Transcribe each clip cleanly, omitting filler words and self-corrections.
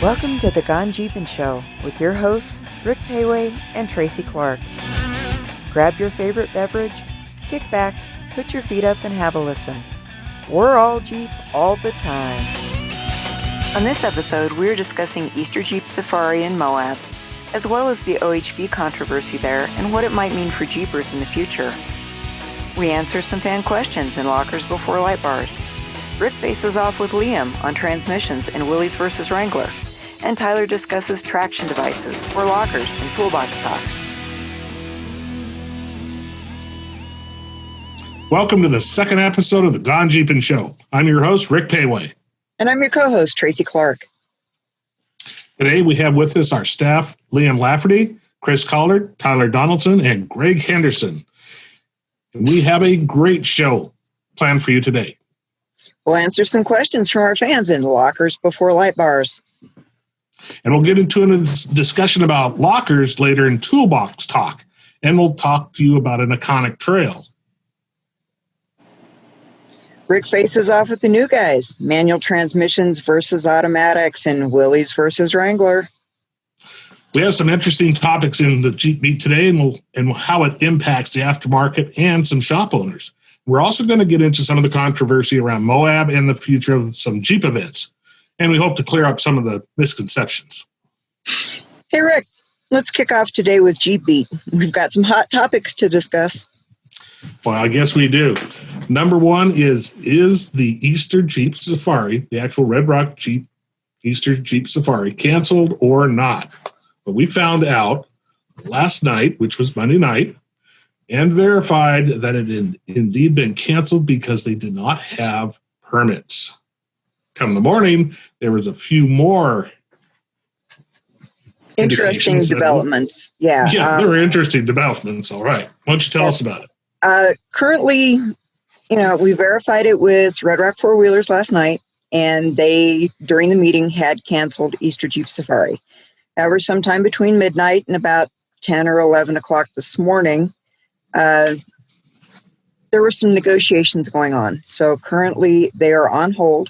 Welcome to the Gone Jeepin' Show with your hosts, Rick Payway and Tracy Clark. Grab your favorite beverage, kick back, put your feet up and have a listen. We're all Jeep all the time. On this episode, we're discussing Easter Jeep Safari in Moab, as well as the OHV controversy there and what it might mean for Jeepers in the future. We answer some fan questions in Lockers Before Lightbars. Rick faces off with Liam on transmissions in Willys vs. Wrangler, and Tyler discusses traction devices or lockers in Toolbox Talk. Welcome to the second episode of the Gone Jeepin' Show. I'm your host, Rick Payway. And I'm your co-host, Tracy Clark. Today we have with us our staff, Liam Lafferty, Chris Collard, Tyler Donaldson, and Greg Henderson. And we have a great show planned for you today. We'll answer some questions from our fans in Lockers Before Lightbars. And we'll get into a discussion about lockers later in Toolbox Talk. And we'll talk to you about an iconic trail. Rick faces off with the new guys, manual transmissions versus automatics and Willys versus Wrangler. We have some interesting topics in the Jeep Beat today and how it impacts the aftermarket and some shop owners. We're also going to get into some of the controversy around Moab and the future of some Jeep events. And we hope to clear up some of the misconceptions. Hey, Rick, let's kick off today with Jeep Beat. We've got some hot topics to discuss. Well, I guess we do. Number one is the Easter Jeep Safari, the actual Red Rock Jeep Easter Jeep Safari, canceled or not? But we found out last night, which was Monday night, and verified that it had indeed been canceled because they did not have permits. Come the morning, there was a few more interesting developments. Yeah, there were interesting developments. All right. Why don't you tell us about it? Currently, we verified it with Red Rock Four Wheelers last night, and they, during the meeting, had canceled Easter Jeep Safari. However, sometime between midnight and about 10 or 11 o'clock this morning, there were some negotiations going on. So currently, they are on hold.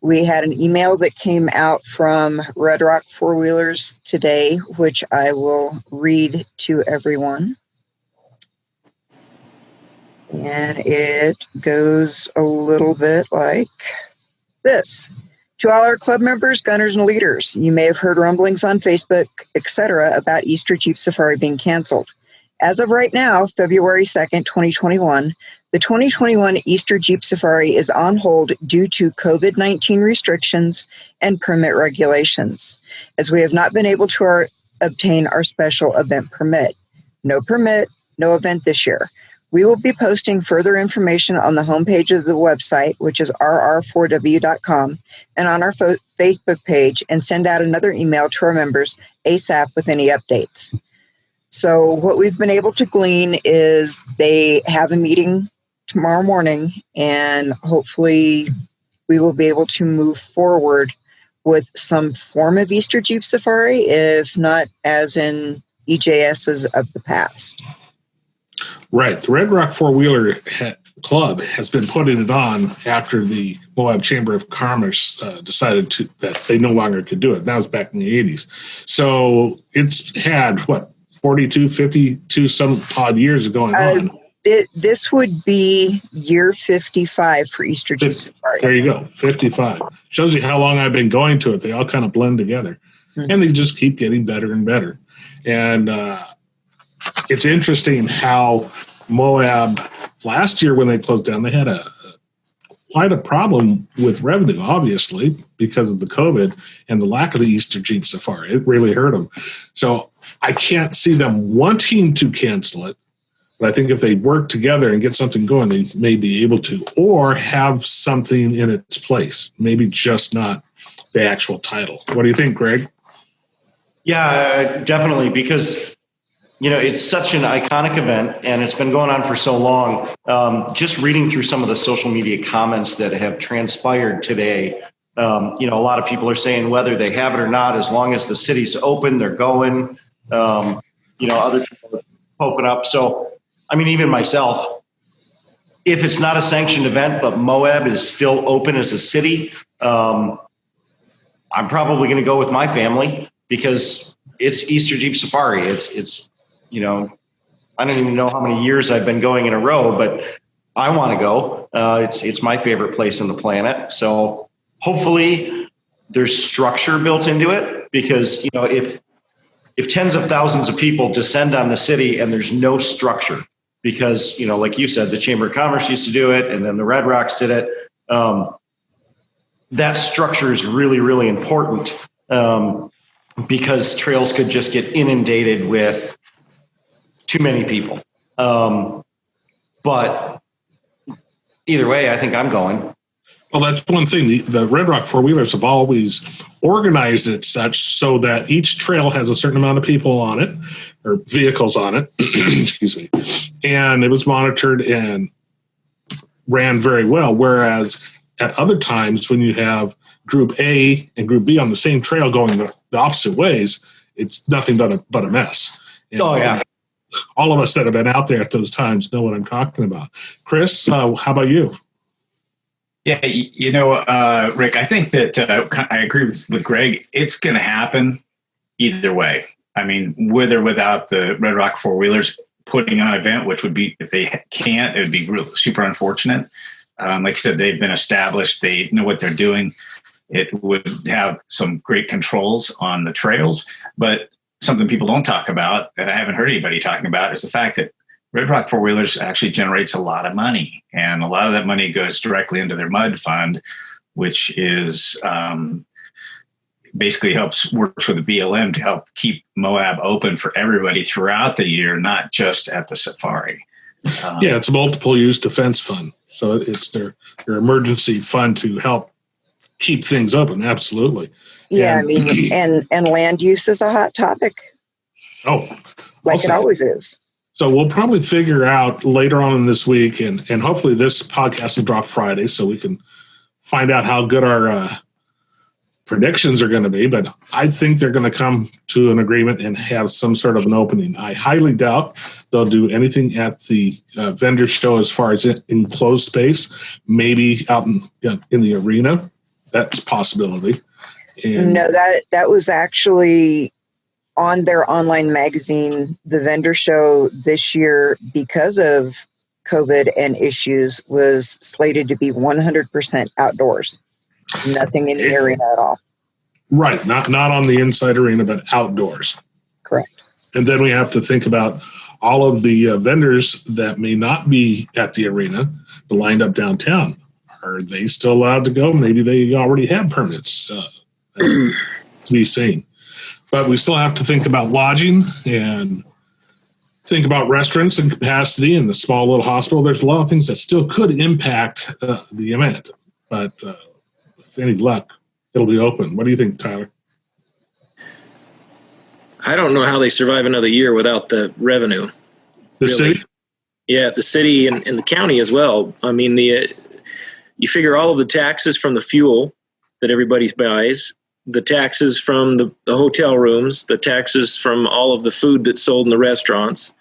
We had an email that came out from Red Rock Four Wheelers today, which I will read to everyone. And it goes a little bit like this. To all our club members, gunners, and leaders, you may have heard rumblings on Facebook, etc., about Easter Jeep Safari being canceled. As of right now, February 2nd, 2021, the 2021 Easter Jeep Safari is on hold due to COVID-19 restrictions and permit regulations, as we have not been able to obtain our special event permit. No permit, no event this year. We will be posting further information on the homepage of the website, which is rr4w.com, and on our Facebook page, and send out another email to our members ASAP with any updates. So what we've been able to glean is they have a meeting tomorrow morning, and hopefully we will be able to move forward with some form of Easter Jeep Safari, if not as in EJS's of the past. Right. The Red Rock Four-Wheeler Club has been putting it on after the Moab Chamber of Commerce decided that they no longer could do it. That was back in the 80s. So it's had, 52 some odd years going on. This would be year 55 for Easter Jeep Safari. There you go, 55. Shows you how long I've been going to it. They all kind of blend together. Mm-hmm. And they just keep getting better and better. And it's interesting how Moab, last year when they closed down, they had quite a problem with revenue, obviously, because of the COVID and the lack of the Easter Jeep Safari. It really hurt them. So I can't see them wanting to cancel it, but I think if they work together and get something going, they may be able to, or have something in its place, maybe just not the actual title. What do you think, Greg? Yeah, definitely, because it's such an iconic event, and it's been going on for so long. Just reading through some of the social media comments that have transpired today, a lot of people are saying whether they have it or not, as long as the city's open, they're going. Other people are poking up. So, even myself, if it's not a sanctioned event, but Moab is still open as a city, I'm probably going to go with my family because it's Easter Jeep Safari. It's I don't even know how many years I've been going in a row, but I want to go. It's my favorite place on the planet. So hopefully there's structure built into it, because if tens of thousands of people descend on the city and there's no structure, because like you said, the Chamber of Commerce used to do it, and then the Red Rocks did it. That structure is really, really important, because trails could just get inundated with too many people. But either way, I think I'm going. Well, that's one thing. The Red Rock four-wheelers have always organized it such so that each trail has a certain amount of people on it, or vehicles on it, excuse me, and it was monitored and ran very well. Whereas at other times, when you have Group A and Group B on the same trail going the opposite ways, it's nothing but a mess. And yeah. All of us that have been out there at those times know what I'm talking about. Chris, how about you? Yeah, Rick, I think that I agree with Greg. It's going to happen either way. I mean, with or without the Red Rock four-wheelers putting on an event, which would be, if they can't, it would be really super unfortunate. Like I said, they've been established. They know what they're doing. It would have some great controls on the trails. But something people don't talk about, that I haven't heard anybody talking about, is the fact that Red Rock four-wheelers actually generates a lot of money, and a lot of that money goes directly into their mud fund, which is basically works with the BLM to help keep Moab open for everybody throughout the year, not just at the safari. It's a multiple use defense fund. So it's their emergency fund to help keep things open. Absolutely. Yeah, I mean, and land use is a hot topic. Oh, like it always is. So we'll probably figure out later on in this week, and hopefully this podcast will drop Friday, so we can find out how good our predictions are going to be. But I think they're going to come to an agreement and have some sort of an opening. I highly doubt they'll do anything at the vendor show as far as enclosed space. Maybe out in the arena. That's a possibility. And no, that was actually on their online magazine. The vendor show this year, because of COVID and issues, was slated to be 100% outdoors. Nothing in the arena at all. Right. Not on the inside arena, but outdoors. Correct. And then we have to think about all of the vendors that may not be at the arena, but lined up downtown. Are they still allowed to go? Maybe they already have permits. To be seen. But we still have to think about lodging and think about restaurants and capacity and the small little hospital. There's a lot of things that still could impact the event. But with any luck, it'll be open. What do you think, Tyler? I don't know how they survive another year without the revenue. The city? Yeah, the city and the county as well. I mean, you figure all of the taxes from the fuel that everybody buys, the taxes from the hotel rooms, the taxes from all of the food that's sold in the restaurants.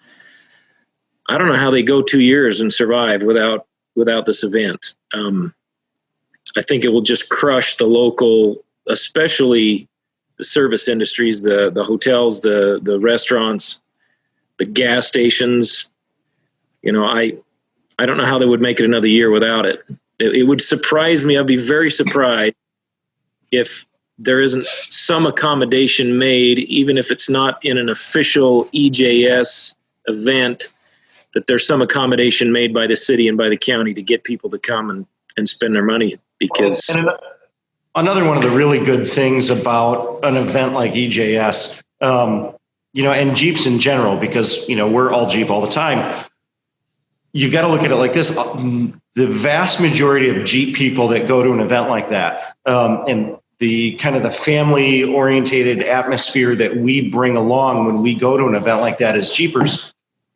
I don't know how they go 2 years and survive without this event. I think it will just crush the local, especially the service industries, the hotels, the restaurants, the gas stations. I don't know how they would make it another year without it. It would surprise me. I'd be very surprised if there isn't some accommodation made, even if it's not in an official EJS event, that there's some accommodation made by the city and by the county to get people to come and spend their money. Because another one of the really good things about an event like EJS, and Jeeps in general, because, we're all Jeep all the time. You've got to look at it like this. The vast majority of Jeep people that go to an event like that, and the kind of the family orientated atmosphere that we bring along when we go to an event like that as Jeepers,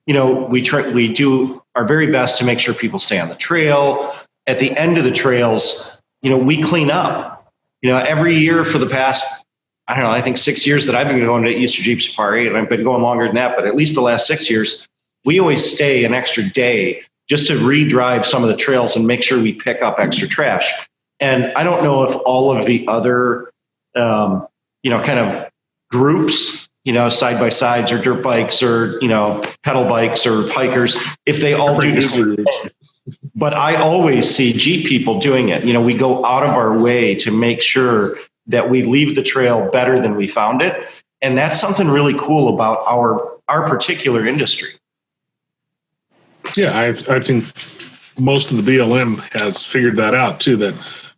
we do our very best to make sure people stay on the trail. At the end of the trails, we clean up. Every year for the past, I think 6 years that I've been going to Easter Jeep Safari, and I've been going longer than that, but at least the last 6 years, we always stay an extra day just to redrive some of the trails and make sure we pick up extra trash. And I don't know if all of the other kind of groups, side by sides or dirt bikes or, pedal bikes or hikers, if they all do this. But I always see Jeep people doing it. We go out of our way to make sure that we leave the trail better than we found it. And that's something really cool about our particular industry. Yeah, I think most of the BLM has figured that out too, that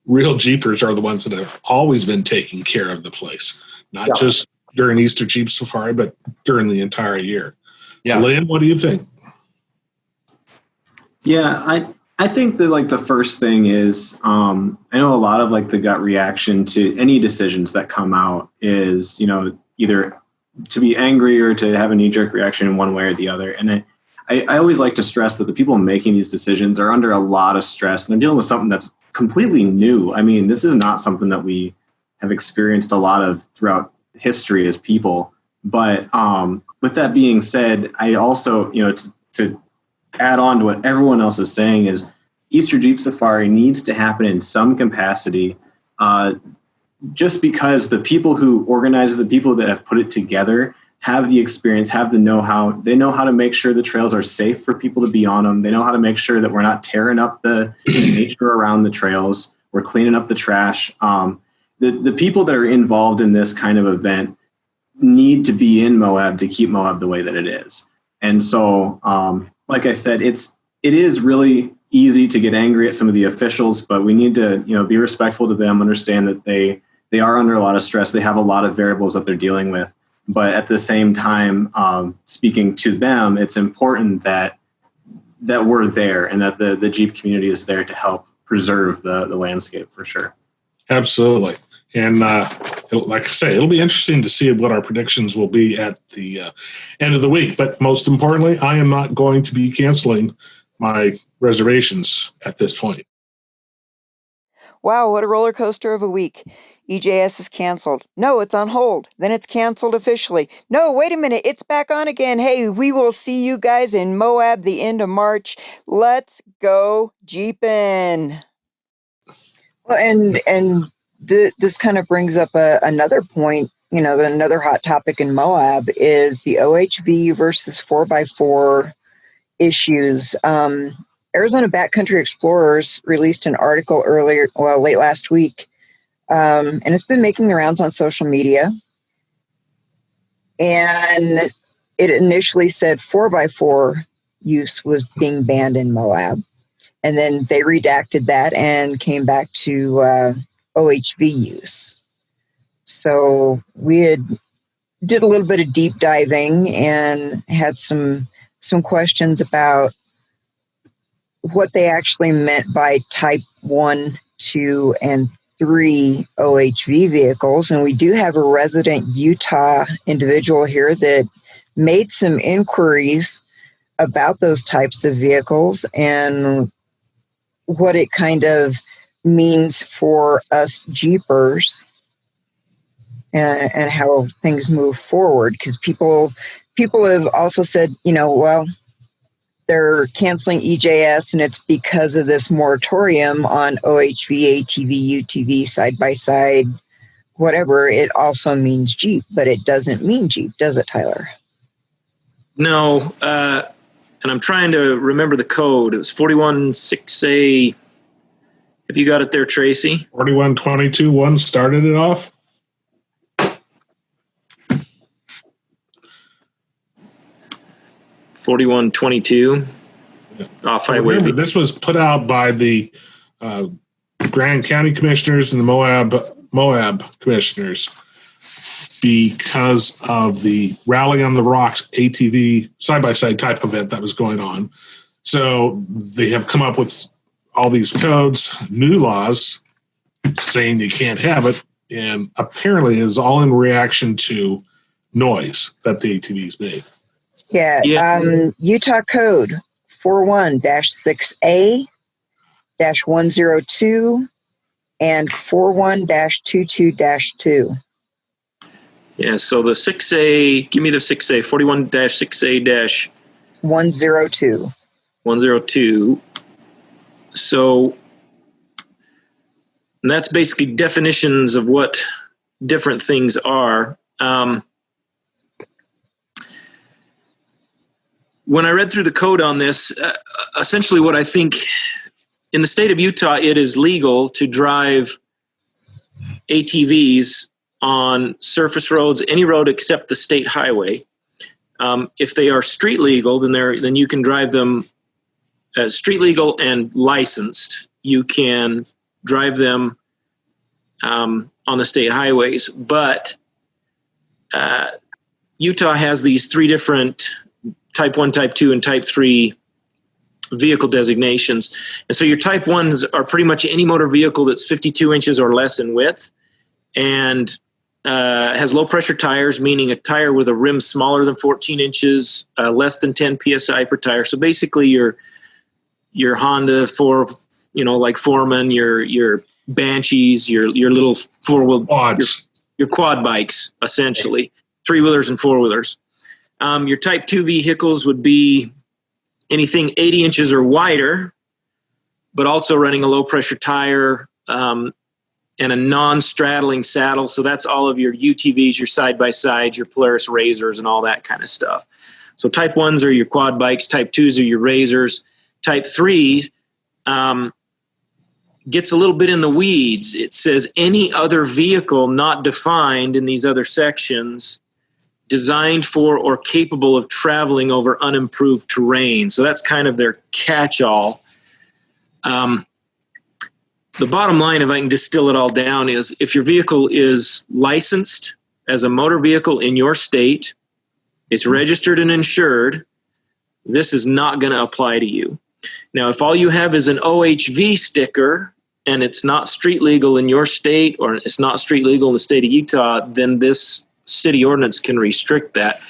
real Jeepers are the ones that have always been taking care of the place, not just during Easter Jeep Safari, but during the entire year. Yeah. So Lynn, what do you think? Yeah, I think that the first thing is, I know a lot of the gut reaction to any decisions that come out is, either to be angry or to have a knee-jerk reaction in one way or the other. And I always like to stress that the people making these decisions are under a lot of stress, and they're dealing with something that's completely new. I mean, this is not something that we have experienced a lot of throughout history as people. But with that being said, I also, to add on to what everyone else is saying is Easter Jeep Safari needs to happen in some capacity, just because the people who organize, the people that have put it together, have the experience, have the know-how. They know how to make sure the trails are safe for people to be on them. They know how to make sure that we're not tearing up the nature around the trails. We're cleaning up the trash. The people that are involved in this kind of event need to be in Moab to keep Moab the way that it is. And so, like I said, it is really easy to get angry at some of the officials, but we need to, be respectful to them, understand that they are under a lot of stress. They have a lot of variables that they're dealing with. But at the same time, speaking to them, it's important that we're there and that the Jeep community is there to help preserve the landscape for sure. Absolutely. And like I say, it'll be interesting to see what our predictions will be at the end of the week. But most importantly, I am not going to be canceling my reservations at this point. Wow, what a roller coaster of a week. EJS is canceled. No, it's on hold. Then it's canceled officially. No, wait a minute, it's back on again. Hey, we will see you guys in Moab the end of March. Let's go Jeepin'. Well, and this kind of brings up another point. Another hot topic in Moab is the OHV versus 4x4 issues. Arizona Backcountry Explorers released an article late last week, and it's been making the rounds on social media. And it initially said 4x4 use was being banned in Moab. And then they redacted that and came back to OHV use. So we did a little bit of deep diving and had some questions about what they actually meant by type 1, 2, and 3 OHV vehicles. And we do have a resident Utah individual here that made some inquiries about those types of vehicles and what it kind of means for us Jeepers and how things move forward. Because people have also said, well, they're canceling EJS and it's because of this moratorium on OHV, ATV, UTV, side-by-side, whatever. It also means Jeep, but it doesn't mean Jeep, does it, Tyler? No, and I'm trying to remember the code. It was 416A. Have you got it there, Tracy? 4122.1 started it off. $41.22 off highway. Remember, this was put out by the Grand County Commissioners and the Moab Commissioners because of the Rally on the Rocks ATV side-by-side type event that was going on. So they have come up with all these codes, new laws saying you can't have it, and apparently is all in reaction to noise that the ATVs made. Yeah. Utah Code 41-6A-102 and 41-22-2. Yeah, so the 6A, give me the 6A, 41-6A- 102. 102. So, and that's basically definitions of what different things are. When I read through the code on this, essentially what I think, in the state of Utah, it is legal to drive ATVs on surface roads, any road except the state highway. If they are street legal, then you can drive them street legal and licensed. You can drive them on the state highways. But Utah has these three different Type 1, Type 2, and Type 3 vehicle designations. And so your Type 1s are pretty much any motor vehicle that's 52 inches or less in width and has low-pressure tires, meaning a tire with a rim smaller than 14 inches, less than 10 PSI per tire. So basically your Honda like Foreman, your Banshees, your little four-wheel quads, your quad bikes, essentially, three-wheelers and four-wheelers. Your Type 2 vehicles would be anything 80 inches or wider, but also running a low-pressure tire and a non-straddling saddle. So that's all of your UTVs, your side-by-sides, your Polaris Razors, and all that kind of stuff. So Type 1s are your quad bikes. Type 2s are your Razors. Type 3 gets a little bit in the weeds. It says any other vehicle not defined in these other sections designed for or capable of traveling over unimproved terrain. So that's kind of their catch-all. The bottom line, if I can distill it all down, is if your vehicle is licensed as a motor vehicle in your state, it's registered and insured, this is not going to apply to you. Now, if all you have is an OHV sticker and it's not street legal in your state or it's not street legal in the state of Utah, then this city ordinance can restrict that.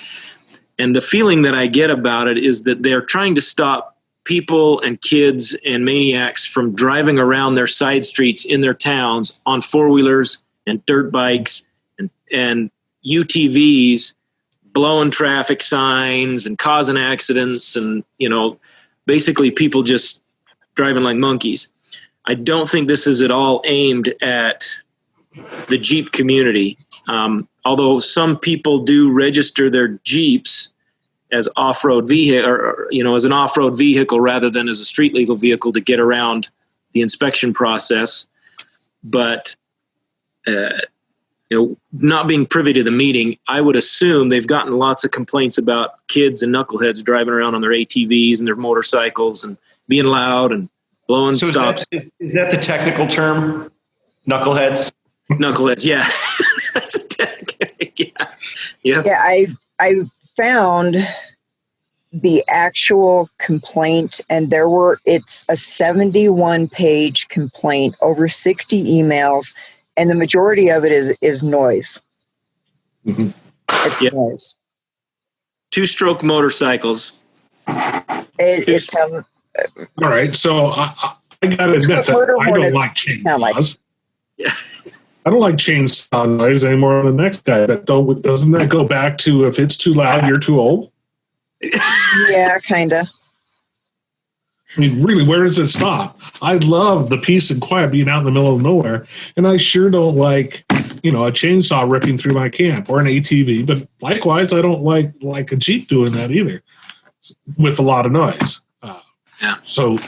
And the feeling that I get about it is that they're trying to stop people and kids and maniacs from driving around their side streets in their towns on four-wheelers and dirt bikes and UTVs, blowing traffic signs and causing accidents and, basically people just driving like monkeys. I don't think this is at all aimed at the Jeep community. Although some people do register their Jeeps as off-road vehicle, or as an off-road vehicle rather than as a street legal vehicle to get around the inspection process. But not being privy to the meeting, I would assume they've gotten lots of complaints about kids and knuckleheads driving around on their ATVs and their motorcycles and being loud and blowing stops. Is that the technical term? Knuckleheads? Knuckleheads, yeah. That's a yeah. I found the actual complaint, and it's a 71-page complaint, over 60 emails, and the majority of it is noise. Mm-hmm. It's noise. Two-stroke motorcycles. It sounds. All right, so I got to admit that I don't like chainsaws. Yeah. I don't like chainsaw noise any more than the next guy. But doesn't that go back to if it's too loud, you're too old? Yeah, kind of. I mean, really, where does it stop? I love the peace and quiet being out in the middle of nowhere, and I sure don't like, a chainsaw ripping through my camp or an ATV. But likewise, I don't like a Jeep doing that either, with a lot of noise. Yeah. So,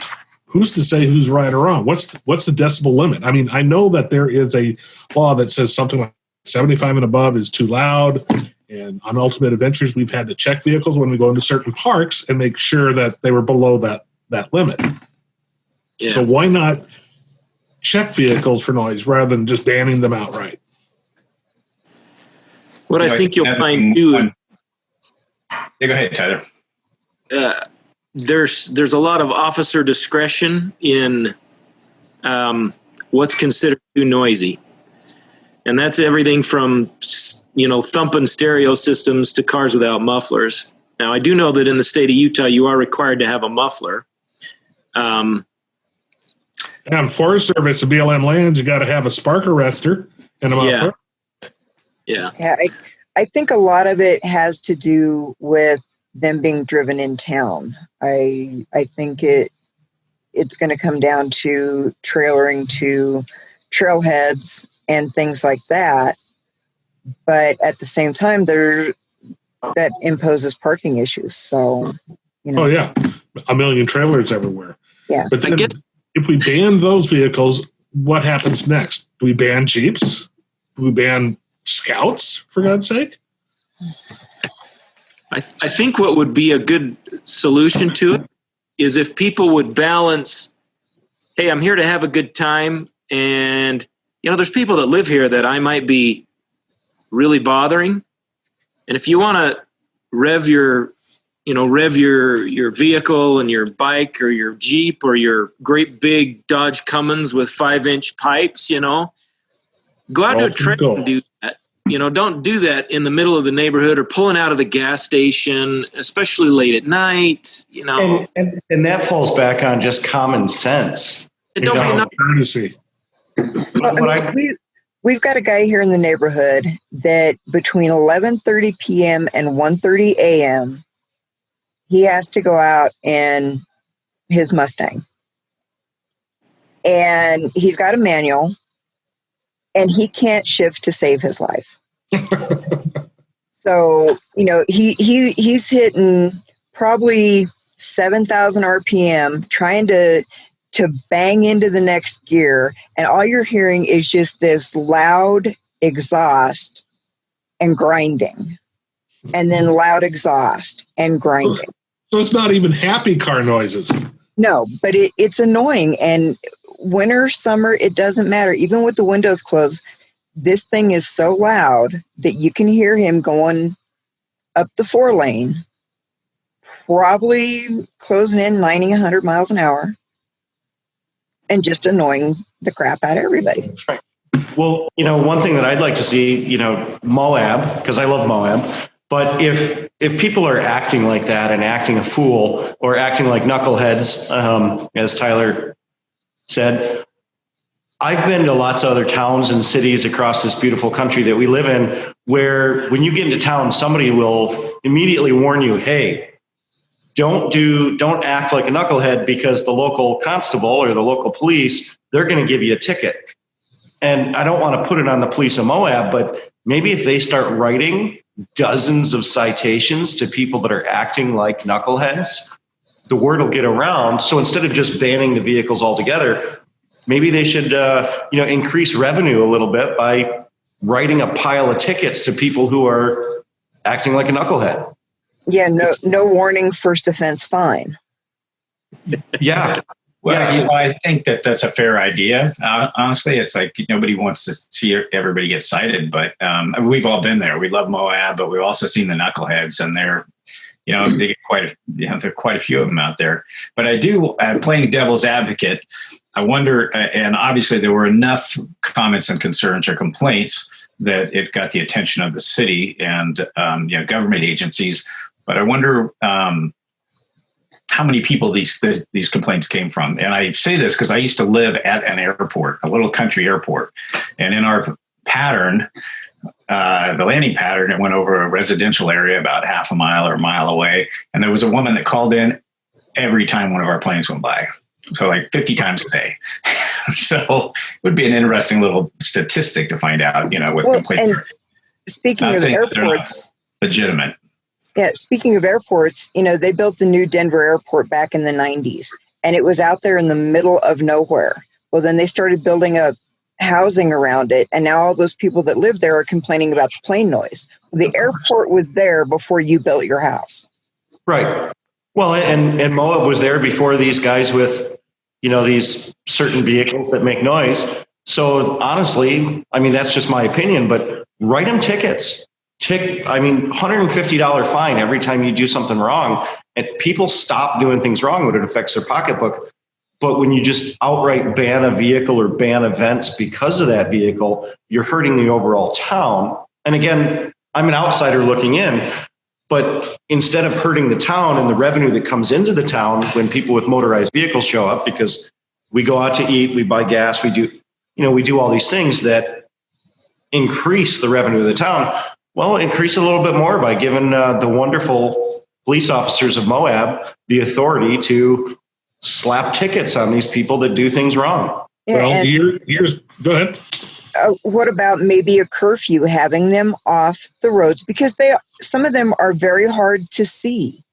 who's to say who's right or wrong? What's the decibel limit? I mean, I know that there is a law that says something like 75 and above is too loud. And on Ultimate Adventures, we've had to check vehicles when we go into certain parks and make sure that they were below that limit. Yeah. So why not check vehicles for noise rather than just banning them outright? What I think you'll find too is... Yeah, go ahead, Tyler. There's a lot of officer discretion in what's considered too noisy. And that's everything from, thumping stereo systems to cars without mufflers. Now, I do know that in the state of Utah, you are required to have a muffler. And on Forest Service and BLM lands, you got to have a spark arrestor and a muffler. Yeah. I think a lot of it has to do with them being driven in town. I think it's going to come down to trailering to trailheads and things like that. but at the same time, that imposes parking issues. So, Oh yeah, a million trailers everywhere. Yeah. But then, if we ban those vehicles, what happens next? Do we ban Jeeps? Do we ban Scouts, for God's sake? I think what would be a good solution to it is if people would balance, hey, I'm here to have a good time, and there's people that live here that I might be really bothering, and if you want to rev your vehicle and your bike or your Jeep or your great big Dodge Cummins with 5-inch pipes, go out to a trail and do that. Don't do that in the middle of the neighborhood or pulling out of the gas station, especially late at night. And that falls back on just common sense. Courtesy. We've got a guy here in the neighborhood that between 11:30 p.m. and 1:30 a.m. he has to go out in his Mustang, and he's got a manual, and he can't shift to save his life. So, he's hitting probably 7,000 RPM trying to bang into the next gear. And all you're hearing is just this loud exhaust and grinding, and then loud exhaust and grinding. So it's not even happy car noises. No, but it's annoying. And winter, summer, it doesn't matter. Even with the windows closed, this thing is so loud that you can hear him going up the 4-lane, probably closing in 90, 100 miles an hour, and just annoying the crap out of everybody. Well, one thing that I'd like to see, Moab, because I love Moab, but if people are acting like that and acting a fool or acting like knuckleheads, as Tyler said, I've been to lots of other towns and cities across this beautiful country that we live in, where when you get into town, somebody will immediately warn you, hey, don't act like a knucklehead, because the local constable or the local police, they're going to give you a ticket. And I don't want to put it on the police of Moab, but maybe if they start writing dozens of citations to people that are acting like knuckleheads, the word will get around. So instead of just banning the vehicles altogether, maybe they should, increase revenue a little bit by writing a pile of tickets to people who are acting like a knucklehead. Yeah, no warning, first offense, fine. Yeah. Well, I think that's a fair idea. Honestly, it's like nobody wants to see everybody get cited, but we've all been there. We love Moab, but we've also seen the knuckleheads, and they're, they get there are quite a few of them out there. But I do, playing devil's advocate, I wonder, and obviously there were enough comments and concerns or complaints that it got the attention of the city and government agencies. But I wonder how many people these complaints came from. And I say this because I used to live at an airport, a little country airport. And in our pattern, the landing pattern, it went over a residential area about half a mile or a mile away. And there was a woman that called in every time one of our planes went by. So like 50 times a day. So it would be an interesting little statistic to find out, what complaints are. Speaking of airports, legitimate. Yeah, speaking of airports, they built the new Denver airport back in the 90s, and it was out there in the middle of nowhere. Well, then they started building up housing around it, and now all those people that live there are complaining about the plane noise. The airport was there before you built your house. Right. Well, and Moab was there before these guys with, these certain vehicles that make noise. So honestly, that's just my opinion, but write them tickets. $150 fine every time you do something wrong, and people stop doing things wrong when it affects their pocketbook. But when you just outright ban a vehicle or ban events because of that vehicle, you're hurting the overall town. And again, I'm an outsider looking in, but instead of hurting the town and the revenue that comes into the town when people with motorized vehicles show up, because we go out to eat, we buy gas, we do all these things that increase the revenue of the town. Well, increase it a little bit more by giving the wonderful police officers of Moab the authority to slap tickets on these people that do things wrong. Yeah, well, here's go ahead. what about maybe a curfew, having them off the roads? Because some of them are very hard to see.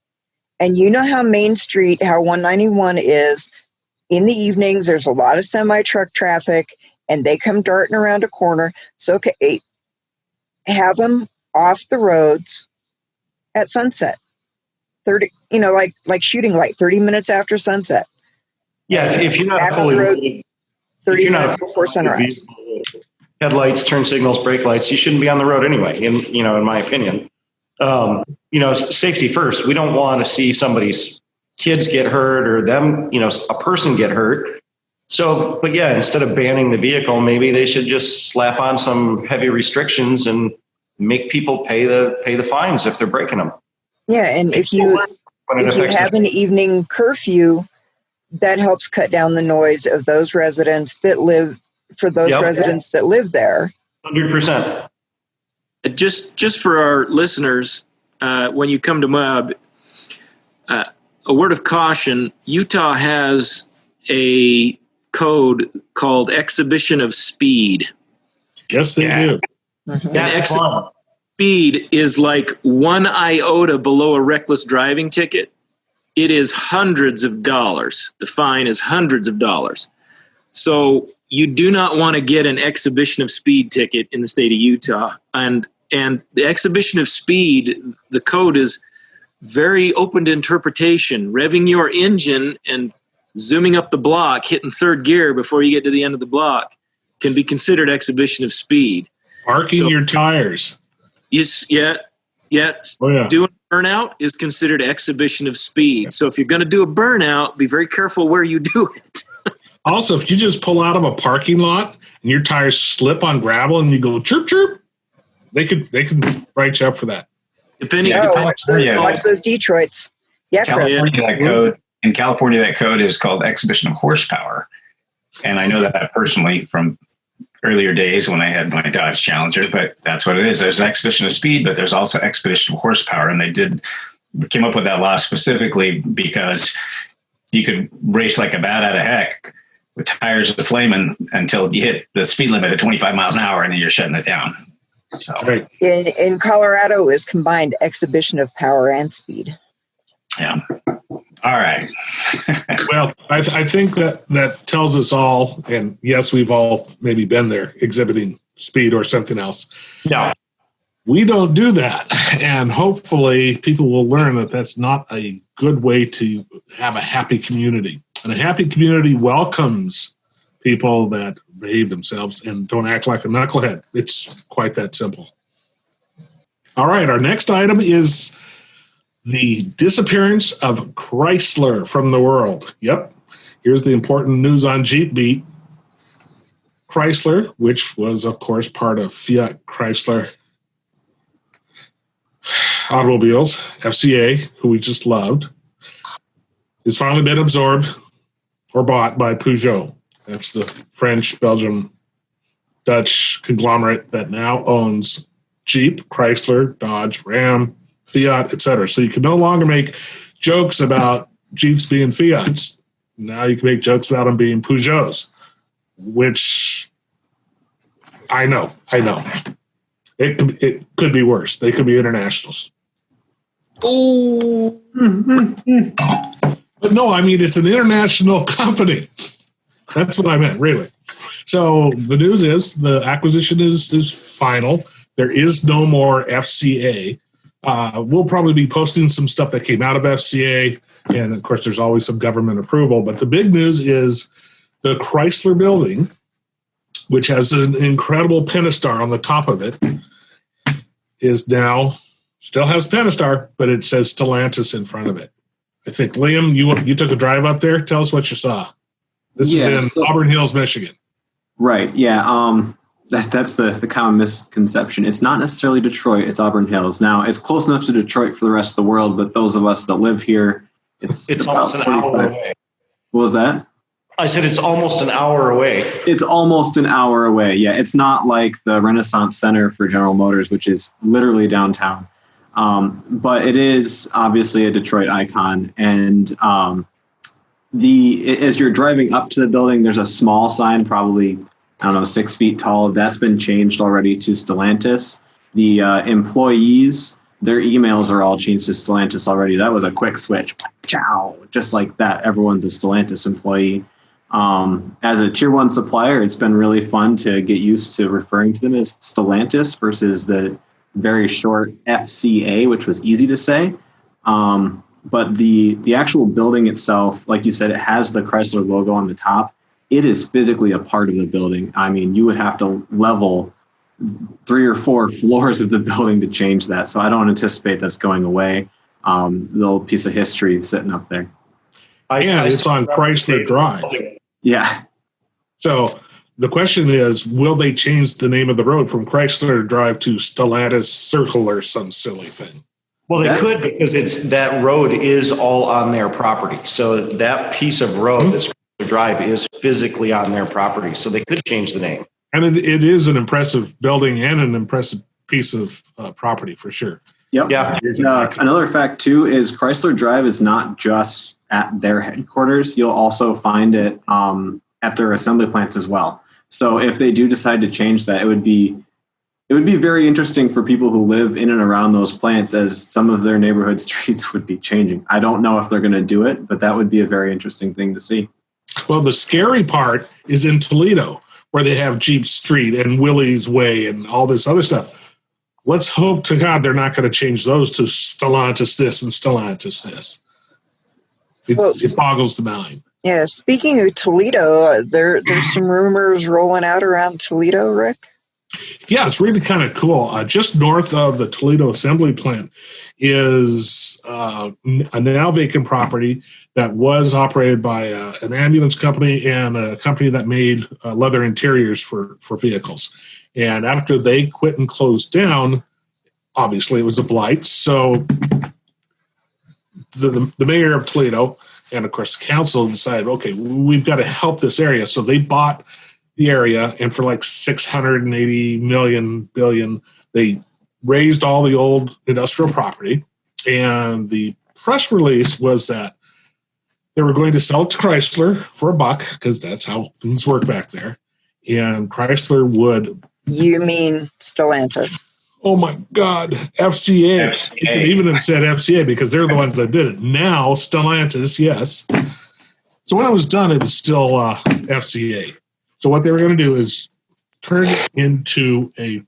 And you know how Main Street, how 191 is. In the evenings, there's a lot of semi-truck traffic, and they come darting around a corner. So, okay, have them off the roads at sunset. 30, like shooting light, 30 minutes after sunset. Yeah, if you're not fully loaded, 30 minutes before sunrise. Headlights, turn signals, brake lights, you shouldn't be on the road anyway, in my opinion. Safety first. We don't want to see somebody's kids get hurt or them, a person get hurt. So, but yeah, instead of banning the vehicle, maybe they should just slap on some heavy restrictions and make people pay the fines if they're breaking them. Yeah, and if you have an evening curfew, that helps cut down the noise of those residents that live residents that live there. 100%. Just for our listeners, when you come to Moab, a word of caution: Utah has a code called exhibition of speed. Yes, they do. Mm-hmm. That's fun. Speed is like 1 iota below a reckless driving ticket. It is hundreds of dollars. The fine is hundreds of dollars. So you do not want to get an exhibition of speed ticket in the state of Utah. And the exhibition of speed, the code is very open to interpretation. Revving your engine and zooming up the block, hitting third gear before you get to the end of the block can be considered exhibition of speed. Arcing your tires. Yeah. Doing a burnout is considered exhibition of speed. So if you're going to do a burnout, be very careful where you do it. Also, if you just pull out of a parking lot and your tires slip on gravel and you go chirp chirp, they could write you up for that. Watch those Detroits. Yeah, in California, that code is called exhibition of horsepower, and I know that personally from earlier days when I had my Dodge Challenger. But that's what it is. There's an exhibition of speed, but there's also exhibition of horsepower, and they came up with that law specifically because you could race like a bat out of heck with tires flaming until you hit the speed limit at 25 miles an hour, and then you're shutting it down. So in Colorado is combined exhibition of power and speed. Yeah. All right. Well, I think that tells us all, and yes, we've all maybe been there exhibiting speed or something else. No. We don't do that. And hopefully people will learn that that's not a good way to have a happy community. And a happy community welcomes people that behave themselves and don't act like a knucklehead. It's quite that simple. All right, our next item is the disappearance of Chrysler from the world. Yep, here's the important news on Jeep Beat. Chrysler, which was, of course, part of Fiat Chrysler Automobiles, FCA, who we just loved, has finally been absorbed or bought by Peugeot. That's the French, Belgium, Dutch conglomerate that now owns Jeep, Chrysler, Dodge, Ram, Fiat, etc. So you can no longer make jokes about Jeeps being Fiats. Now you can make jokes about them being Peugeots, which I know. It could be worse. They could be internationals. Oh. But no, I mean, it's an international company. That's what I meant, really. So the news is the acquisition is final. There is no more FCA. We'll probably be posting some stuff that came out of FCA. And, of course, there's always some government approval. But the big news is the Chrysler building, which has an incredible Pentastar on the top of it, is now still has Pentastar, but it says Stellantis in front of it. I think, Liam, you took a drive up there. Tell us what you saw. This is in Auburn Hills, Michigan. Right, yeah. That's the common misconception. It's not necessarily Detroit, it's Auburn Hills. Now, it's close enough to Detroit for the rest of the world, but those of us that live here, it's almost an hour away. What was that? I said it's almost an hour away. It's almost an hour away, yeah. It's not like the Renaissance Center for General Motors, which is literally downtown. But it is obviously a Detroit icon. And as you're driving up to the building, there's a small sign, probably I don't know, 6 feet tall. That's been changed already to Stellantis. The employees, their emails are all changed to Stellantis already. That was a quick switch. Ciao. Just like that, everyone's a Stellantis employee. As a tier 1 supplier, it's been really fun to get used to referring to them as Stellantis versus the very short FCA, which was easy to say. But the actual building itself, like you said, it has the Chrysler logo on the top. It is physically a part of the building. I mean, you would have to level 3 or 4 floors of the building to change that. So I don't anticipate that's going away. The little piece of history sitting up there. It's on Chrysler Drive. Yeah. So the question is, will they change the name of the road from Chrysler Drive to Stellantis Circle or some silly thing? Well, they could, because that road is all on their property. So that piece of road, this drive, is physically on their property. So they could change the name. And it is an impressive building and an impressive piece of property for sure. Yep. Yeah. Another fact too is Chrysler Drive is not just at their headquarters. You'll also find it at their assembly plants as well. So if they do decide to change that, it would be very interesting for people who live in and around those plants, as some of their neighborhood streets would be changing. I don't know if they're going to do it, but that would be a very interesting thing to see. Well, the scary part is in Toledo, where they have Jeep Street and Willys Way and all this other stuff. Let's hope to God they're not going to change those to Stellantis this and Stellantis this. It boggles the mind. Yeah, speaking of Toledo, there's some rumors rolling out around Toledo, Rick. Yeah, it's really kind of cool. Just north of the Toledo assembly plant is a now vacant property that was operated by an ambulance company and a company that made leather interiors for vehicles. And after they quit and closed down, obviously it was a blight. So the mayor of Toledo and, of course, the council decided, okay, we've got to help this area. So they bought the area, and for like $680 billion, they raised all the old industrial property. And the press release was that they were going to sell it to Chrysler for $1, because that's how things work back there. And Chrysler would... You mean Stellantis? Oh my God, FCA. You could even have said FCA, because they're the ones that did it. Now, Stellantis, yes. So when it was done, it was still FCA. So what they were going to do is turn it into a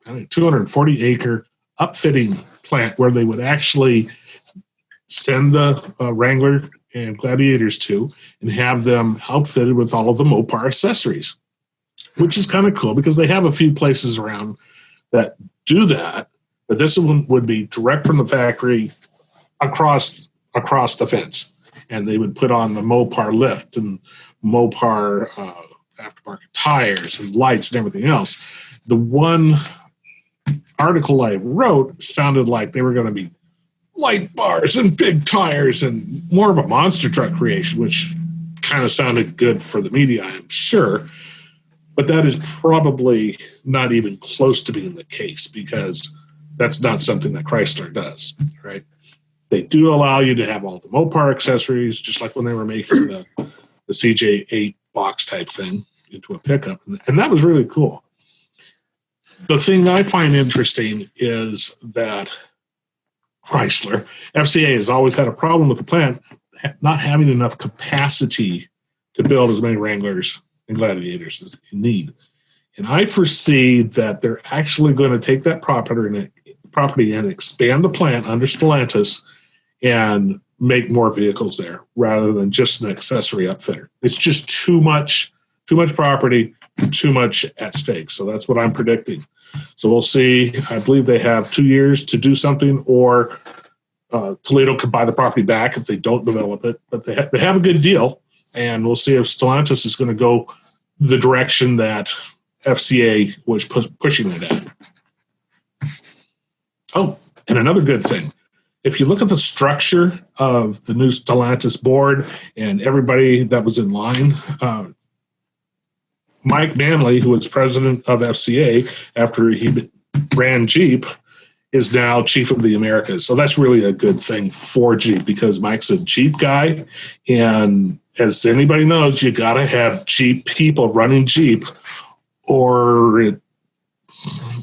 240-acre upfitting plant where they would actually send the Wrangler and Gladiators to and have them outfitted with all of the Mopar accessories, which is kind of cool because they have a few places around that do that, but this one would be direct from the factory across the fence, and they would put on the Mopar lift and Mopar aftermarket tires and lights and everything else. The one article I wrote sounded like they were going to be light bars and big tires and more of a monster truck creation, which kind of sounded good for the media, I'm sure. But that is probably not even close to being the case, because that's not something that Chrysler does, right? They do allow you to have all the Mopar accessories, just like when they were making the CJ8 box type thing into a pickup. And that was really cool. The thing I find interesting is that Chrysler, FCA, has always had a problem with the plant not having enough capacity to build as many Wranglers and Gladiators as they need. And I foresee that they're actually going to take that property and expand the plant under Stellantis and make more vehicles there rather than just an accessory upfitter. It's just too much property, too much at stake. So that's what I'm predicting. So we'll see. I believe they have 2 years to do something, or Toledo could buy the property back if they don't develop it. But they have a good deal, and we'll see if Stellantis is going to go the direction that FCA was pushing it at. Oh, and another good thing. If you look at the structure of the new Stellantis board and everybody that was in line, Mike Manley, who was president of FCA after he ran Jeep, is now chief of the Americas. So that's really a good thing for Jeep, because Mike's a Jeep guy. And as anybody knows, you got to have Jeep people running Jeep or it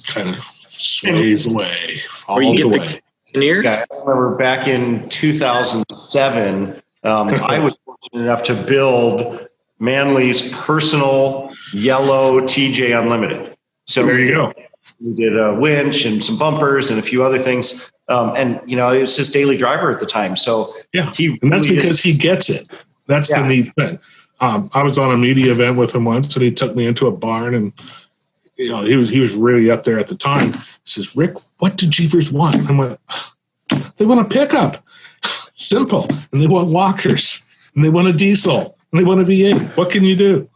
kind of sways away, falls away. Yeah, I remember back in 2007, I was fortunate enough to build Manley's personal yellow TJ Unlimited. So there you go. We did a winch and some bumpers and a few other things. And, you know, it was his daily driver at the time. So yeah, and that's because he gets it. That's the neat thing. I was on a media event with him once, and he took me into a barn, and you know he was really up there at the time. He says, "Rick, what do Jeepers want?" I went, "They want a pickup, simple, and they want walkers, and they want a diesel, and they want a V8. What can you do?"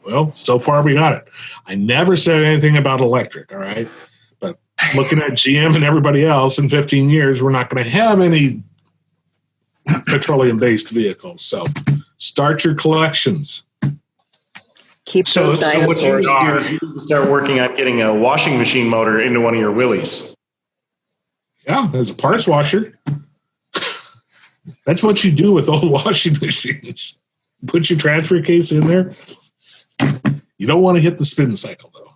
Well, so far we got it. I never said anything about electric, all right? But looking at GM and everybody else in 15 years, we're not going to have any petroleum-based vehicles. So start your collections. Keep so those dinosaurs. what you start working on getting a washing machine motor into one of your Willys. Yeah, as a parts washer. That's what you do with old washing machines. Put your transfer case in there. You don't want to hit the spin cycle, though.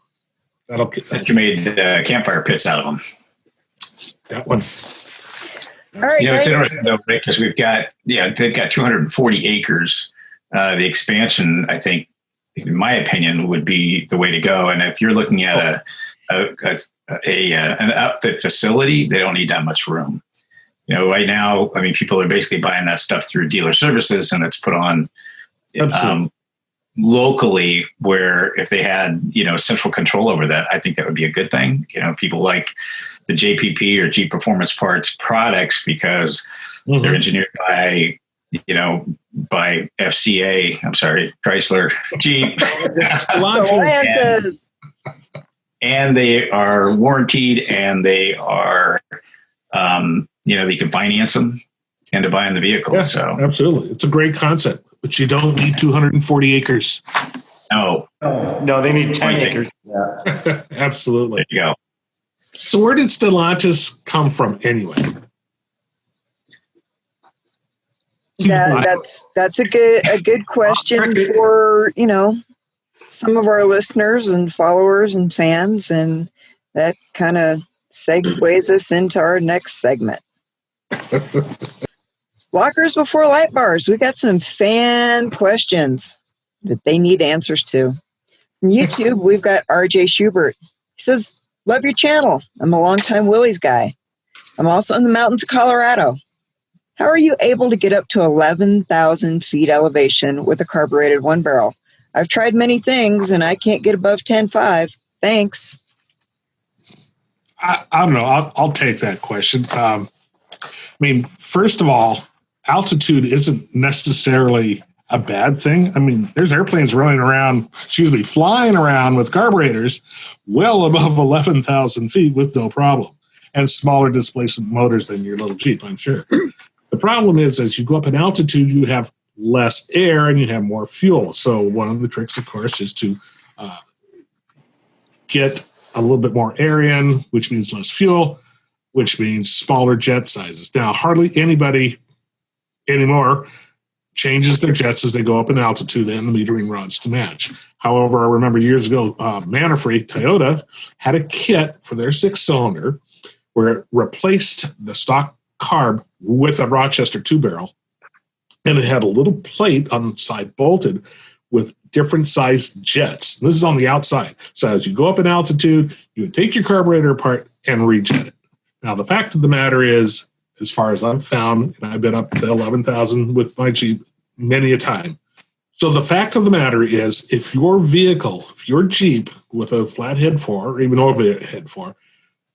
That'll you made campfire pits out of them. That one. All right, you know, it's interesting though, because we've got, they've got 240 acres. The expansion, I think, in my opinion, would be the way to go. And if you're looking at an outfit facility, they don't need that much room. You know, right now, I mean, people are basically buying that stuff through dealer services, and it's put on locally, where if they had, you know, central control over that, I think that would be a good thing. You know, people like the JPP or Jeep Performance Parts products because they're engineered by, you know, by FCA. I'm sorry, Chrysler, Jeep, and they are warranted, and they are, you know, they can finance them into buying the vehicle. Yeah, so absolutely, it's a great concept. But you don't need 240 acres. No, they need 10 acres. Yeah. Absolutely. There you go. So where did Stellantis come from anyway? That's a good question for, you know, some of our listeners and followers and fans, and that kind of segues us into our next segment. Lockers Before Lightbars. We got some fan questions that they need answers to. From YouTube, we've got RJ Schubert. He says, "Love your channel. I'm a longtime Willys guy. I'm also in the mountains of Colorado. How are you able to get up to 11,000 feet elevation with a carbureted one barrel? I've tried many things and I can't get above 10.5. Thanks." I don't know. I'll take that question. I mean, first of all, altitude isn't necessarily a bad thing. I mean, there's airplanes flying around with carburetors well above 11,000 feet with no problem, and smaller displacement motors than your little Jeep, I'm sure. The problem is, as you go up in altitude, you have less air and you have more fuel. So one of the tricks, of course, is to get a little bit more air in, which means less fuel, which means smaller jet sizes. Now, hardly anybody anymore changes their jets as they go up in altitude and the metering rods to match. However, I remember years ago, Manfrey, Toyota, had a kit for their 6-cylinder where it replaced the stock carb with a Rochester 2-barrel, and it had a little plate on the side bolted with different sized jets. This is on the outside. So as you go up in altitude, you would take your carburetor apart and rejet it. Now, the fact of the matter is, as far as I've found, and I've been up to 11,000 with my Jeep many a time. So the fact of the matter is, if your Jeep with a flathead 4 or even overhead 4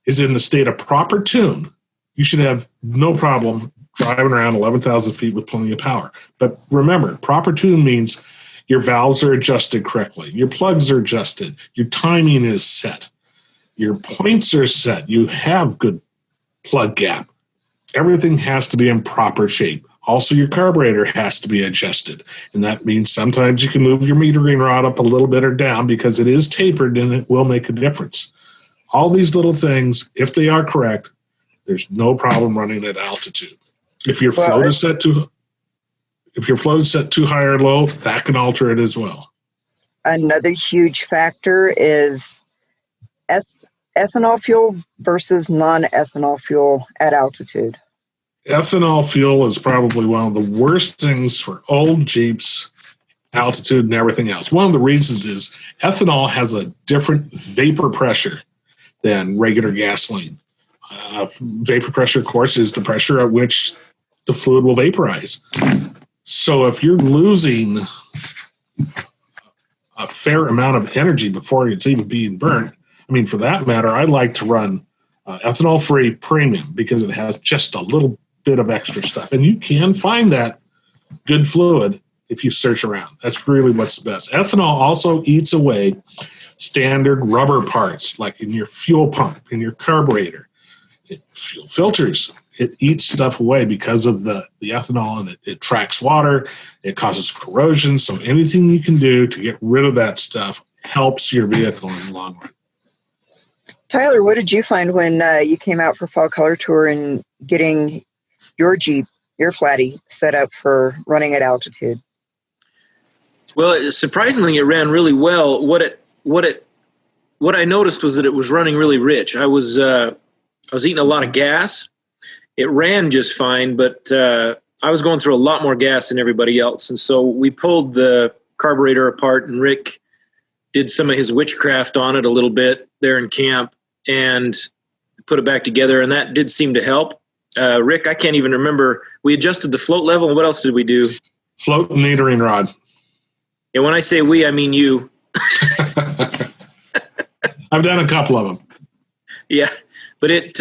is in the state of proper tune, you should have no problem driving around 11,000 feet with plenty of power. But remember, proper tune means your valves are adjusted correctly, your plugs are adjusted, your timing is set, your points are set, you have good plug gap. Everything has to be in proper shape. Also, your carburetor has to be adjusted. And that means sometimes you can move your metering rod up a little bit or down because it is tapered and it will make a difference. All these little things, if they are correct, there's no problem running at altitude. If your float is set too high or low, that can alter it as well. Another huge factor is ethanol fuel versus non-ethanol fuel at altitude. Ethanol fuel is probably one of the worst things for old Jeeps, altitude, and everything else. One of the reasons is ethanol has a different vapor pressure than regular gasoline. Vapor pressure, of course, is the pressure at which the fluid will vaporize. So if you're losing a fair amount of energy before it's even being burnt, I mean, for that matter, I like to run ethanol-free premium because it has just a little bit of extra stuff. And you can find that good fluid if you search around. That's really what's the best. Ethanol also eats away standard rubber parts, like in your fuel pump, in your carburetor, fuel filters. It eats stuff away because of the ethanol, and it tracks water. It causes corrosion. So anything you can do to get rid of that stuff helps your vehicle in the long run. Tyler, what did you find when you came out for Fall Color Tour and getting your Jeep, your Flatty, set up for running at altitude? Well, surprisingly, it ran really well. What I noticed was that it was running really rich. I was eating a lot of gas. It ran just fine, but I was going through a lot more gas than everybody else. And so we pulled the carburetor apart, and Rick did some of his witchcraft on it a little bit there in camp and put it back together, and that did seem to help. Rick, I can't even remember. We adjusted the float level, and what else did we do? Float and metering rod. And when I say we, I mean you. I've done a couple of them. Yeah, but it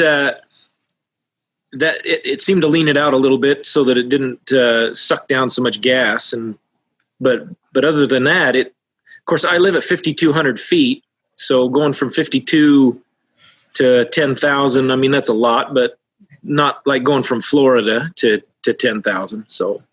seemed to lean it out a little bit so that it didn't suck down so much gas. But other than that, of course, I live at 5,200 feet, so going from 52 to 10,000, I mean, that's a lot, but not like going from Florida to 10,000. So.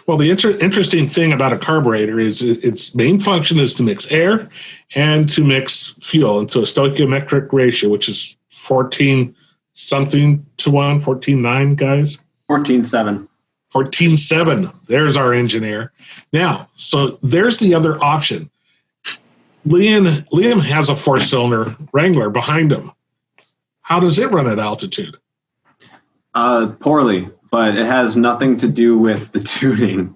Well, the interesting thing about a carburetor is its main function is to mix air and to mix fuel into a stoichiometric ratio, which is 14-something to 1, 14.9, guys? 14.7. 14.7. There's our engineer. Now, so there's the other option. Liam has a 4-cylinder Wrangler behind him. How does it run at altitude? Poorly, but it has nothing to do with the tuning.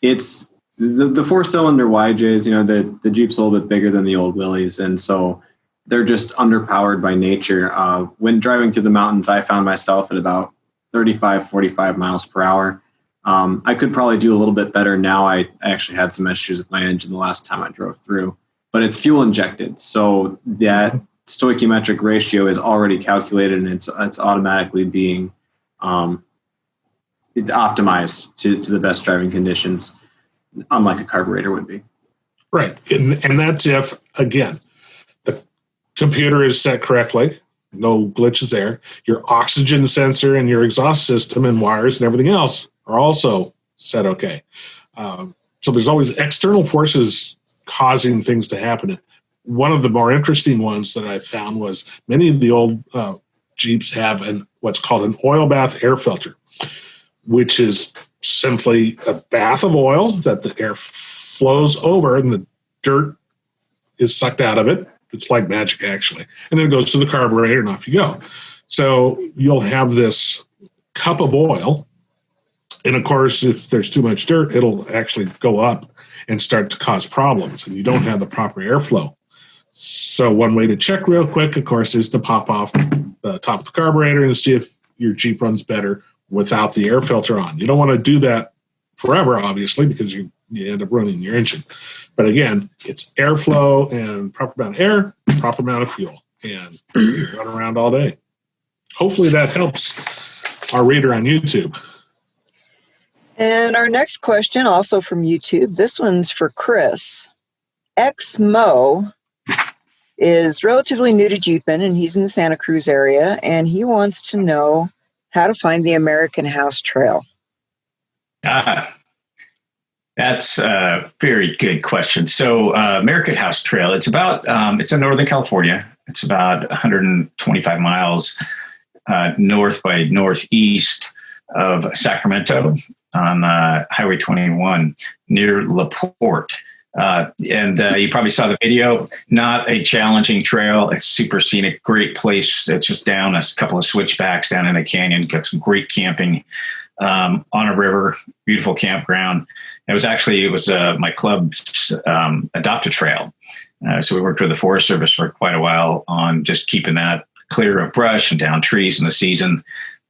It's the 4-cylinder YJs, the Jeep's a little bit bigger than the old Willys, and so they're just underpowered by nature. When driving through the mountains, I found myself at about 35, 45 miles per hour. I could probably do a little bit better now. I actually had some issues with my engine the last time I drove through, but it's fuel injected. So that stoichiometric ratio is already calculated, and it's automatically being optimized to the best driving conditions, unlike a carburetor would be. Right. And that's if, again, the computer is set correctly, no glitches there. Your oxygen sensor and your exhaust system and wires and everything else are also set okay. So there's always external forces causing things to happen. One of the more interesting ones that I found was many of the old Jeeps have what's called an oil bath air filter, which is simply a bath of oil that the air flows over and the dirt is sucked out of it. It's like magic, actually. And then it goes to the carburetor and off you go. So you'll have this cup of oil. And of course, if there's too much dirt, it'll actually go up and start to cause problems, and you don't have the proper airflow. So one way to check real quick, of course, is to pop off the top of the carburetor and see if your Jeep runs better without the air filter on. You don't want to do that forever, obviously, because you end up ruining your engine. But again, it's airflow and proper amount of air, proper amount of fuel, and you run around all day. Hopefully that helps our reader on YouTube. And our next question, also from YouTube, this one's for Chris. XMO is relatively new to Jeepin', and he's in the Santa Cruz area, and he wants to know how to find the American House Trail. That's a very good question. So American House Trail, it's in Northern California. It's about 125 miles north by northeast of Sacramento on Highway 21 near La Porte. And you probably saw the video. Not a challenging trail. It's super scenic, great place. It's just down a couple of switchbacks down in the canyon. Got some great camping on a river, beautiful campground. It was my club's adopted trail. So we worked with the Forest Service for quite a while on just keeping that clear of brush and down trees in the season.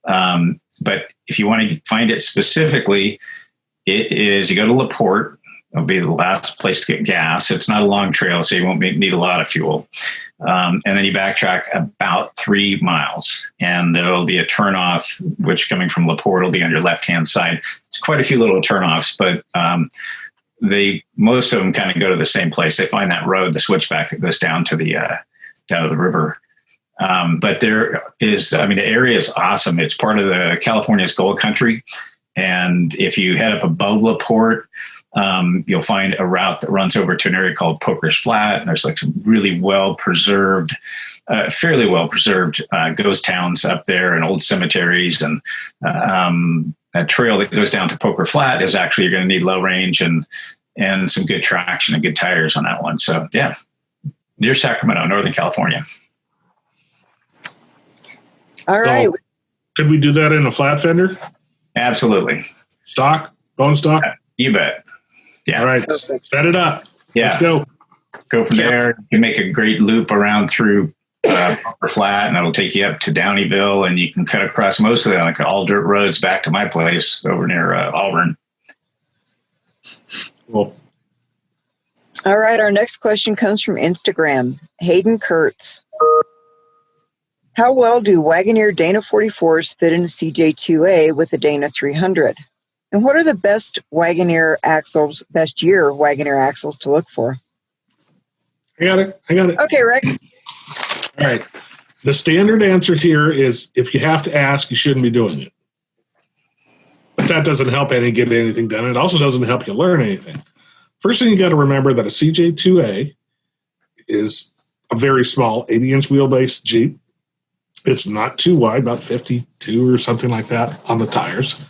But if you want to find it specifically, you go to LaPorte. It'll be the last place to get gas. It's not a long trail, so you won't need a lot of fuel. And then you backtrack about 3 miles, and there'll be a turnoff, which coming from LaPorte will be on your left-hand side. It's quite a few little turnoffs, but most of them kind of go to the same place. They find that road, the switchback that goes down to the river. But there is, the area is awesome. It's part of the California's Gold Country. And if you head up above LaPorte, you'll find a route that runs over to an area called Poker's Flat. And there's like some really fairly well-preserved ghost towns up there and old cemeteries. And that trail that goes down to Poker Flat is actually, you're going to need low range and some good traction and good tires on that one. So yeah, near Sacramento, Northern California. All right. So, could we do that in a flat fender? Absolutely. Stock? Bone stock? You bet. Yeah. All right. Perfect. Set it up. Yeah. Let's go. Go from there. You can make a great loop around through Poker Flat, and it'll take you up to Downeyville, and you can cut across most of the all dirt roads back to my place over near Auburn. Cool. All right. Our next question comes from Instagram. Hayden Kurtz. How well do Wagoneer Dana 44s fit into CJ2A with the Dana 300? And what are the best year Wagoneer axles to look for? I got it. Okay, Rick. All right. The standard answer here is if you have to ask, you shouldn't be doing it. But that doesn't help get anything done. It also doesn't help you learn anything. First thing you got to remember that a CJ2A is a very small 80-inch wheelbase Jeep. It's not too wide, about 52 or something like that on the tires.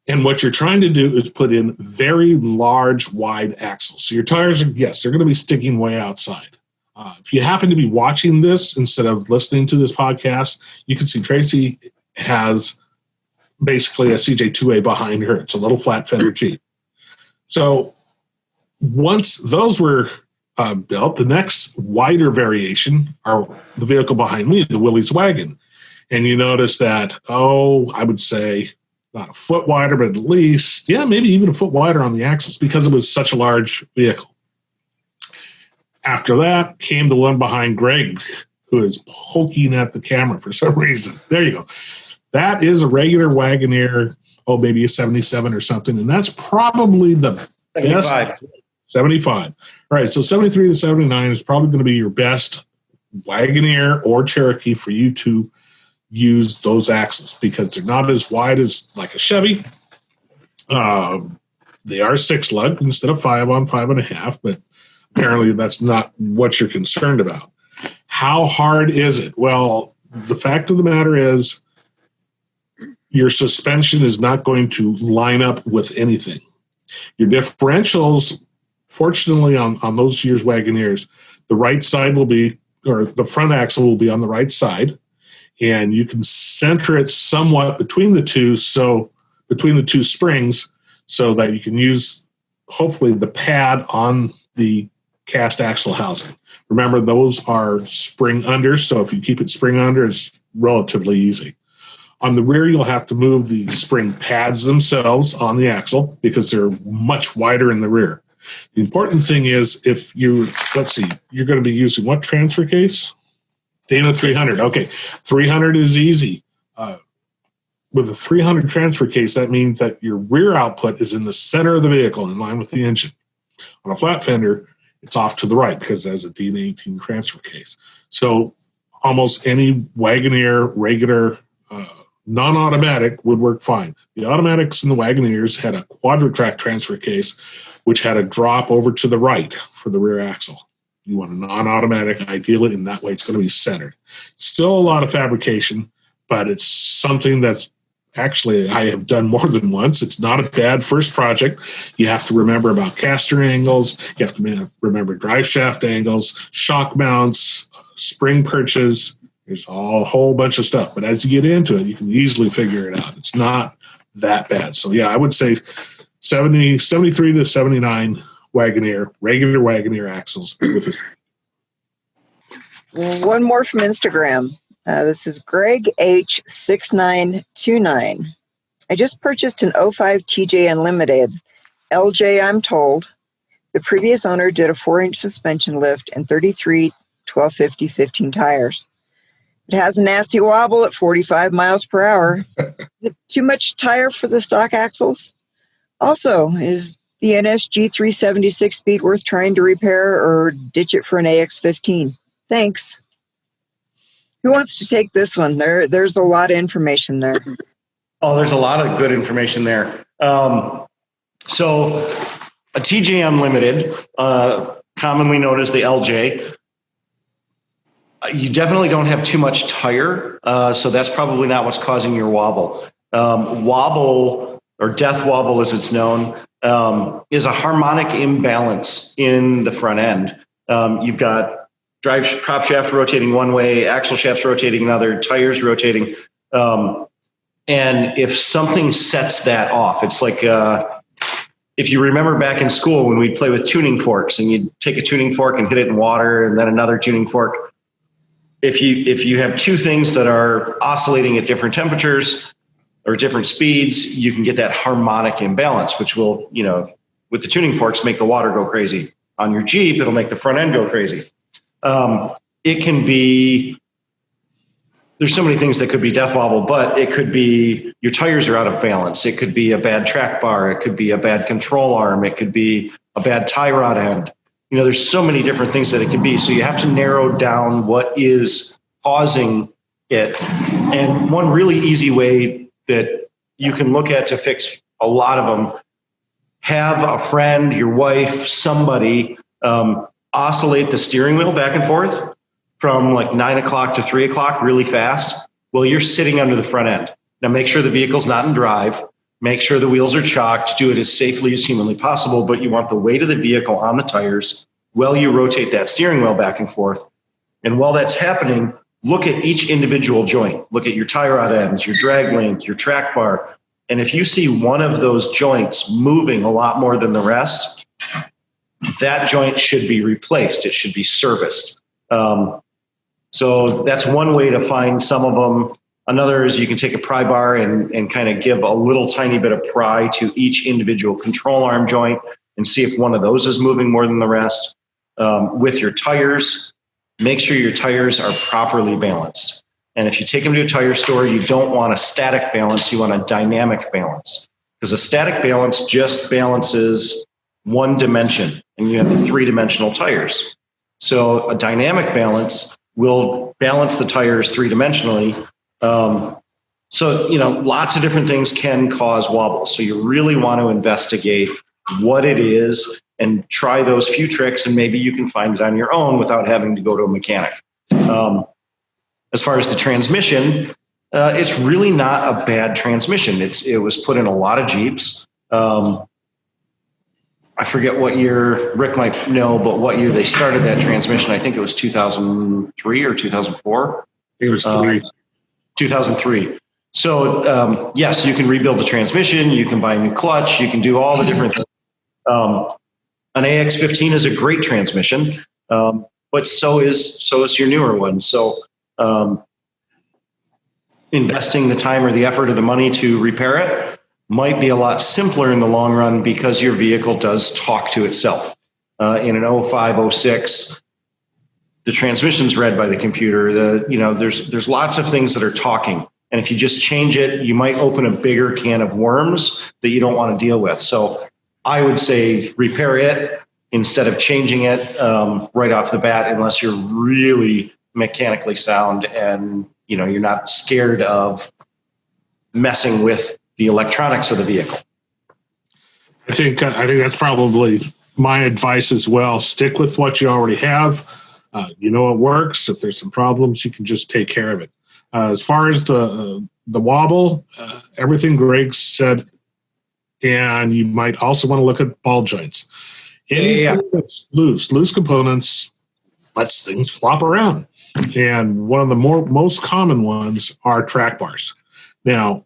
And what you're trying to do is put in very large, wide axles. So your tires are, they're going to be sticking way outside. If you happen to be watching this instead of listening to this podcast, you can see Tracy has basically a CJ2A behind her. It's a little flat fender Jeep. So once those were built, the next wider variation are the vehicle behind me, the Willys wagon. And you notice that, I would say not a foot wider, but at least, maybe even a foot wider on the axles because it was such a large vehicle. After that came the one behind Greg, who is poking at the camera for some reason. There you go. That is a regular Wagoneer, maybe a 77 or something, and that's probably the 75. Best. 75. All right, so 73 to 79 is probably going to be your best Wagoneer or Cherokee for you to use those axles because they're not as wide as like a Chevy. They are 6-lug instead of 5 on 5.5, but apparently that's not what you're concerned about. How hard is it? Well, the fact of the matter is your suspension is not going to line up with anything. Your differentials, fortunately on those year's Wagoneers, the right side will be, or the front axle will be on the right side, and you can center it somewhat between the two springs so that you can use, hopefully, the pad on the cast axle housing. Remember, those are spring under, so if you keep it spring under, it's relatively easy. On the rear, you'll have to move the spring pads themselves on the axle because they're much wider in the rear. The important thing is if you're going to be using what transfer case? Dana 300. Okay, 300 is easy. With a 300 transfer case, that means that your rear output is in the center of the vehicle in line with the engine. On a flat fender, it's off to the right because it has a Dana 18 transfer case. So almost any Wagoneer regular non-automatic would work fine. The automatics in the Wagoneers had a quadra-track transfer case, which had a drop over to the right for the rear axle. You want a non-automatic, ideally, and that way it's going to be centered. Still a lot of fabrication, but it's something that's actually, I have done more than once. It's not a bad first project. You have to remember about caster angles. You have to remember drive shaft angles, shock mounts, spring perches. There's a whole bunch of stuff. But as you get into it, you can easily figure it out. It's not that bad. So, yeah, I would say 73 to 79 Wagoneer, regular Wagoneer axles with this. One more from Instagram. This is Greg H6929. I just purchased an 05 TGM Limited. LJ, I'm told. The previous owner did a 4-inch suspension lift and 33 1250 15 tires. It has a nasty wobble at 45 miles per hour. Is it too much tire for the stock axles? Also, is the NSG 376 speed worth trying to repair or ditch it for an AX15? Thanks. Who wants to take this one? There's a lot of information there. Oh, there's a lot of good information there. So a TGM Limited, commonly known as the LJ, you definitely don't have too much tire, so that's probably not what's causing your wobble. Wobble, or death wobble as it's known, is a harmonic imbalance in the front end. You've got prop shaft rotating one way, axle shafts rotating another, tires rotating. And if something sets that off, it's like if you remember back in school when we'd play with tuning forks and you'd take a tuning fork and hit it in water and then another tuning fork. If you have two things that are oscillating at different temperatures or different speeds, you can get that harmonic imbalance, which will, with the tuning forks, make the water go crazy. On your Jeep, it'll make the front end go crazy. It can be, there's so many things that could be death wobble, but it could be your tires are out of balance. It could be a bad track bar. It could be a bad control arm. It could be a bad tie rod end. There's so many different things that it could be. So you have to narrow down what is causing it. And one really easy way that you can look at to fix a lot of them, have a friend, your wife, somebody, oscillate the steering wheel back and forth from like 9 o'clock to 3 o'clock really fast while you're sitting under the front end. Now make sure the vehicle's not in drive. Make sure the wheels are chocked. Do it as safely as humanly possible, but you want the weight of the vehicle on the tires while you rotate that steering wheel back and forth. And while that's happening, look at each individual joint. Look at your tie rod ends, your drag link, your track bar. And if you see one of those joints moving a lot more than the rest, that joint should be replaced. It should be serviced. So that's one way to find some of them. Another is you can take a pry bar and kind of give a little tiny bit of pry to each individual control arm joint and see if one of those is moving more than the rest. With your tires, make sure your tires are properly balanced. And if you take them to a tire store, you don't want a static balance, you want a dynamic balance. Because a static balance just balances one dimension, and you have 3-dimensional tires. So a dynamic balance will balance the tires 3-dimensionally. So, lots of different things can cause wobble. So you really want to investigate what it is and try those few tricks, and maybe you can find it on your own without having to go to a mechanic. As far as the transmission, it's really not a bad transmission. It was put in a lot of Jeeps. I forget what year, Rick might know, but what year they started that transmission. I think it was 2003 or 2004. It was 2003. So yes, you can rebuild the transmission. You can buy a new clutch. You can do all the different things. An AX15 is a great transmission, but so is your newer one. So investing the time or the effort or the money to repair it might be a lot simpler in the long run because your vehicle does talk to itself. In an 05, 06, the transmission's read by the computer. There's lots of things that are talking. And if you just change it, you might open a bigger can of worms that you don't want to deal with. So I would say repair it instead of changing it right off the bat, unless you're really mechanically sound and you're not scared of messing with the electronics of the vehicle. I think that's probably my advice as well. Stick with what you already have. It works. If there's some problems, you can just take care of it. As far as the the wobble, everything Greg said, and you might also want to look at ball joints. Anything that's loose components lets things flop around. And one of the most common ones are track bars. Now,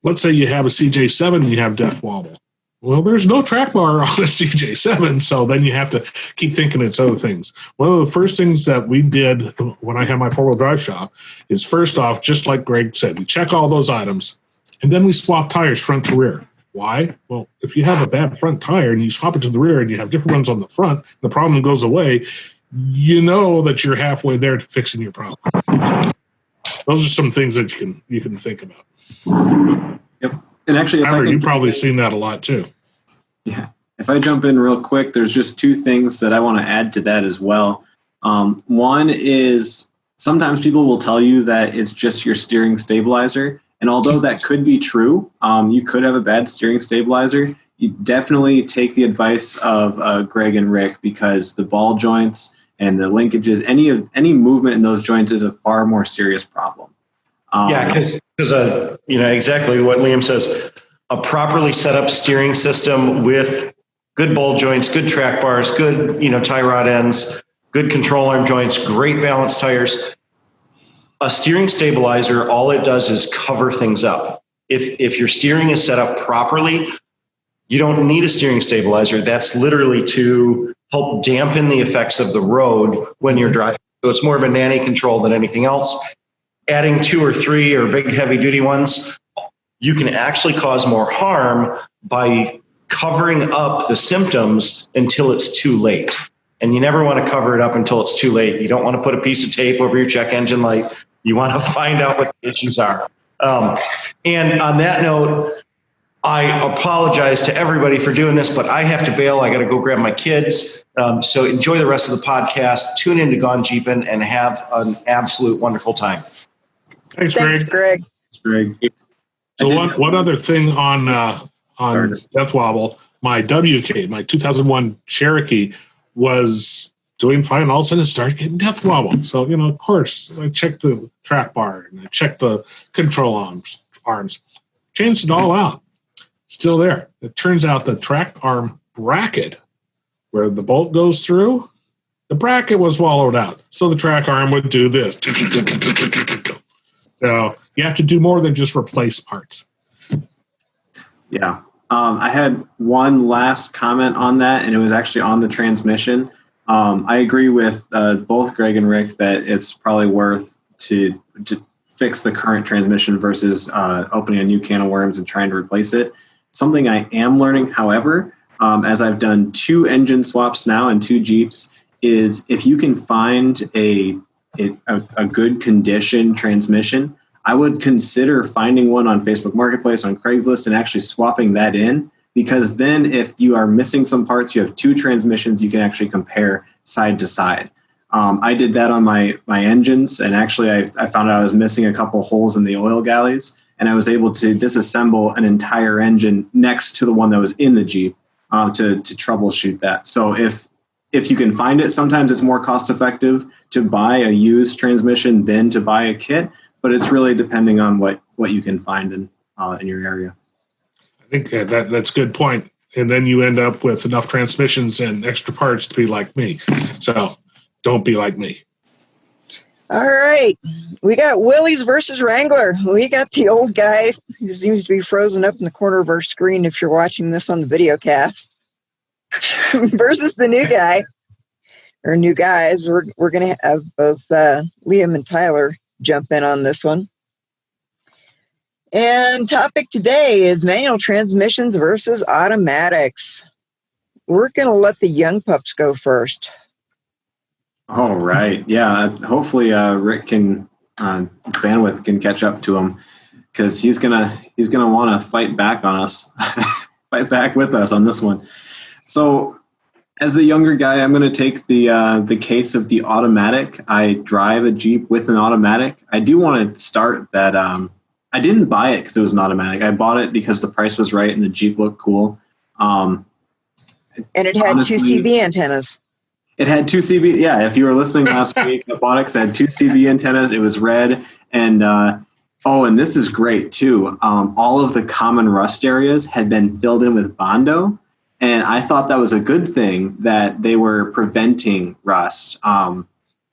let's say you have a CJ7 and you have death wobble. Well, there's no track bar on a CJ7, so then you have to keep thinking it's other things. One of the first things that we did when I had my four-wheel drive shop is, first off, just like Greg said, we check all those items, and then we swap tires front to rear. Why? Well, if you have a bad front tire and you swap it to the rear and you have different ones on the front, the problem goes away, you know that you're halfway there to fixing your problem. Those are some things that you can think about. Yep. And actually, you've probably seen that a lot too. Yeah. If I jump in real quick, there's just two things that I want to add to that as well. One is sometimes people will tell you that it's just your steering stabilizer. And although that could be true, you could have a bad steering stabilizer. You definitely take the advice of Greg and Rick, because the ball joints and the linkages, any movement in those joints is a far more serious problem. Because exactly what Liam says, a properly set up steering system with good ball joints, good track bars, good tie rod ends, good control arm joints, great balanced tires. A steering stabilizer, all it does is cover things up. If your steering is set up properly, you don't need a steering stabilizer. That's literally to help dampen the effects of the road when you're driving. So it's more of a nanny control than anything else. Adding 2 or 3 or big heavy duty ones, you can actually cause more harm by covering up the symptoms until it's too late. And you never want to cover it up until it's too late. You don't want to put a piece of tape over your check engine light. You want to find out what the issues are. And on that note, I apologize to everybody for doing this, but I have to bail. I got to go grab my kids. So enjoy the rest of the podcast. Tune in to Gone Jeepin' and have an absolute wonderful time. Thanks, Greg. Thanks, Greg. So one other thing on Death Wobble, my WK, my 2001 Cherokee was doing fine. All of a sudden it started getting death wobble. So, of course, I checked the track bar and I checked the control arms, changed it all out. Still there. It turns out the track arm bracket where the bolt goes through, the bracket was wallowed out. So the track arm would do this. So you have to do more than just replace parts. Yeah. I had one last comment on that, and it was actually on the transmission. I agree with both Greg and Rick that it's probably worth to fix the current transmission versus opening a new can of worms and trying to replace it. Something I am learning, however, as I've done 2 engine swaps now and 2 Jeeps, is if you can find a good condition transmission, I would consider finding one on Facebook Marketplace, on Craigslist, and actually swapping that in, because then if you are missing some parts, you have 2 transmissions you can actually compare side to side. I did that on my engines, and actually I found out I was missing a couple holes in the oil galleys, and I was able to disassemble an entire engine next to the one that was in the Jeep to troubleshoot that. So if you can find it, sometimes it's more cost effective to buy a used transmission than to buy a kit, but it's really depending on what you can find in your area. I think that's a good point. And then you end up with enough transmissions and extra parts to be like me. So don't be like me. All right. We got Willys versus Wrangler. We got the old guy who seems to be frozen up in the corner of our screen if you're watching this on the video cast versus the new guy or new guys. We're going to have both Liam and Tyler jump in on this one. And topic today is manual transmissions versus automatics. We're going to let the young pups go first. All right. Yeah. Hopefully Rick can, his bandwidth can catch up to him, because he's gonna want to fight back on us, fight back with us on this one. So as the younger guy, I'm going to take the case of the automatic. I drive a Jeep with an automatic. I do want to start that. I didn't buy it because it was an automatic. I bought it because the price was right and the Jeep looked cool. And it had honestly, 2 CB antennas. It had 2 CB. Yeah, if you were listening last week, the bought it, had 2 CB antennas. It was red, and Oh, and this is great too. All of the common rust areas had been filled in with Bondo, and I thought that was a good thing that they were preventing rust.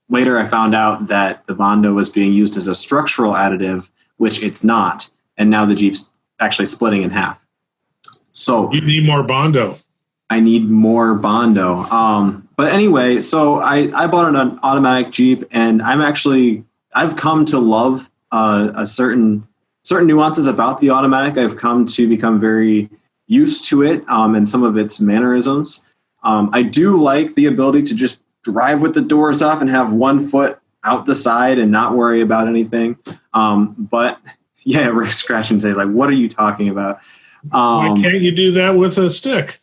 Later, I found out that the Bondo was being used as a structural additive, which it's not, and now the Jeep's actually splitting in half. So you need more Bondo. I need more Bondo. But anyway, so I bought an automatic Jeep, and I've come to love a certain nuances about the automatic. I've come to become very used to it and some of its mannerisms. I do like the ability to just drive with the doors off and have one foot out the side and not worry about anything. But yeah, Rick's scratching today. Like, what are you talking about? Why can't you do that with a stick?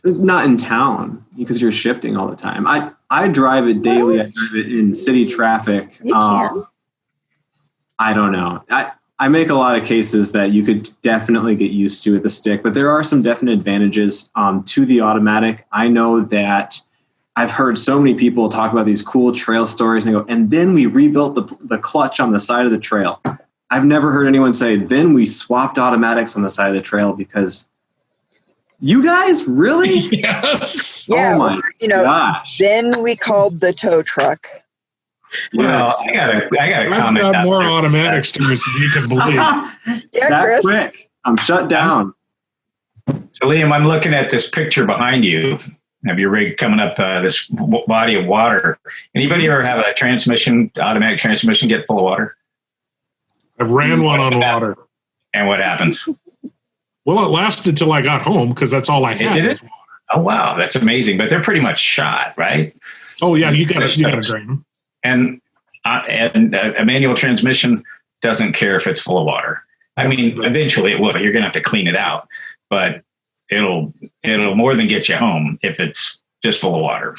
Not in town because you're shifting all the time. I drive it daily. I drive it in city traffic. I don't know. I make a lot of cases that you could definitely get used to with a stick, but there are some definite advantages to the automatic. I know that I've heard so many people talk about these cool trail stories and they go, and then we rebuilt the clutch on the side of the trail. I've never heard anyone say, then we swapped automatics on the side of the trail because you guys really? Yes. Yeah, oh my gosh. Then we called the tow truck. Well, I got a comment. I've got more automatics to it than you can believe. Yeah, that Chris. quick. I'm shut down. So, Liam, I'm looking at this picture behind you of your rig coming up this body of water. Anybody ever have a automatic transmission get full of water? I've ran one on water. And what happens? Well, it lasted till I got home because that's all I had. Did it? Oh, wow. That's amazing. But they're pretty much shot, right? Oh, yeah. You got to drain them. And a manual transmission doesn't care if it's full of water. I mean, eventually it will. You're going to have to clean it out, but it'll more than get you home if it's just full of water.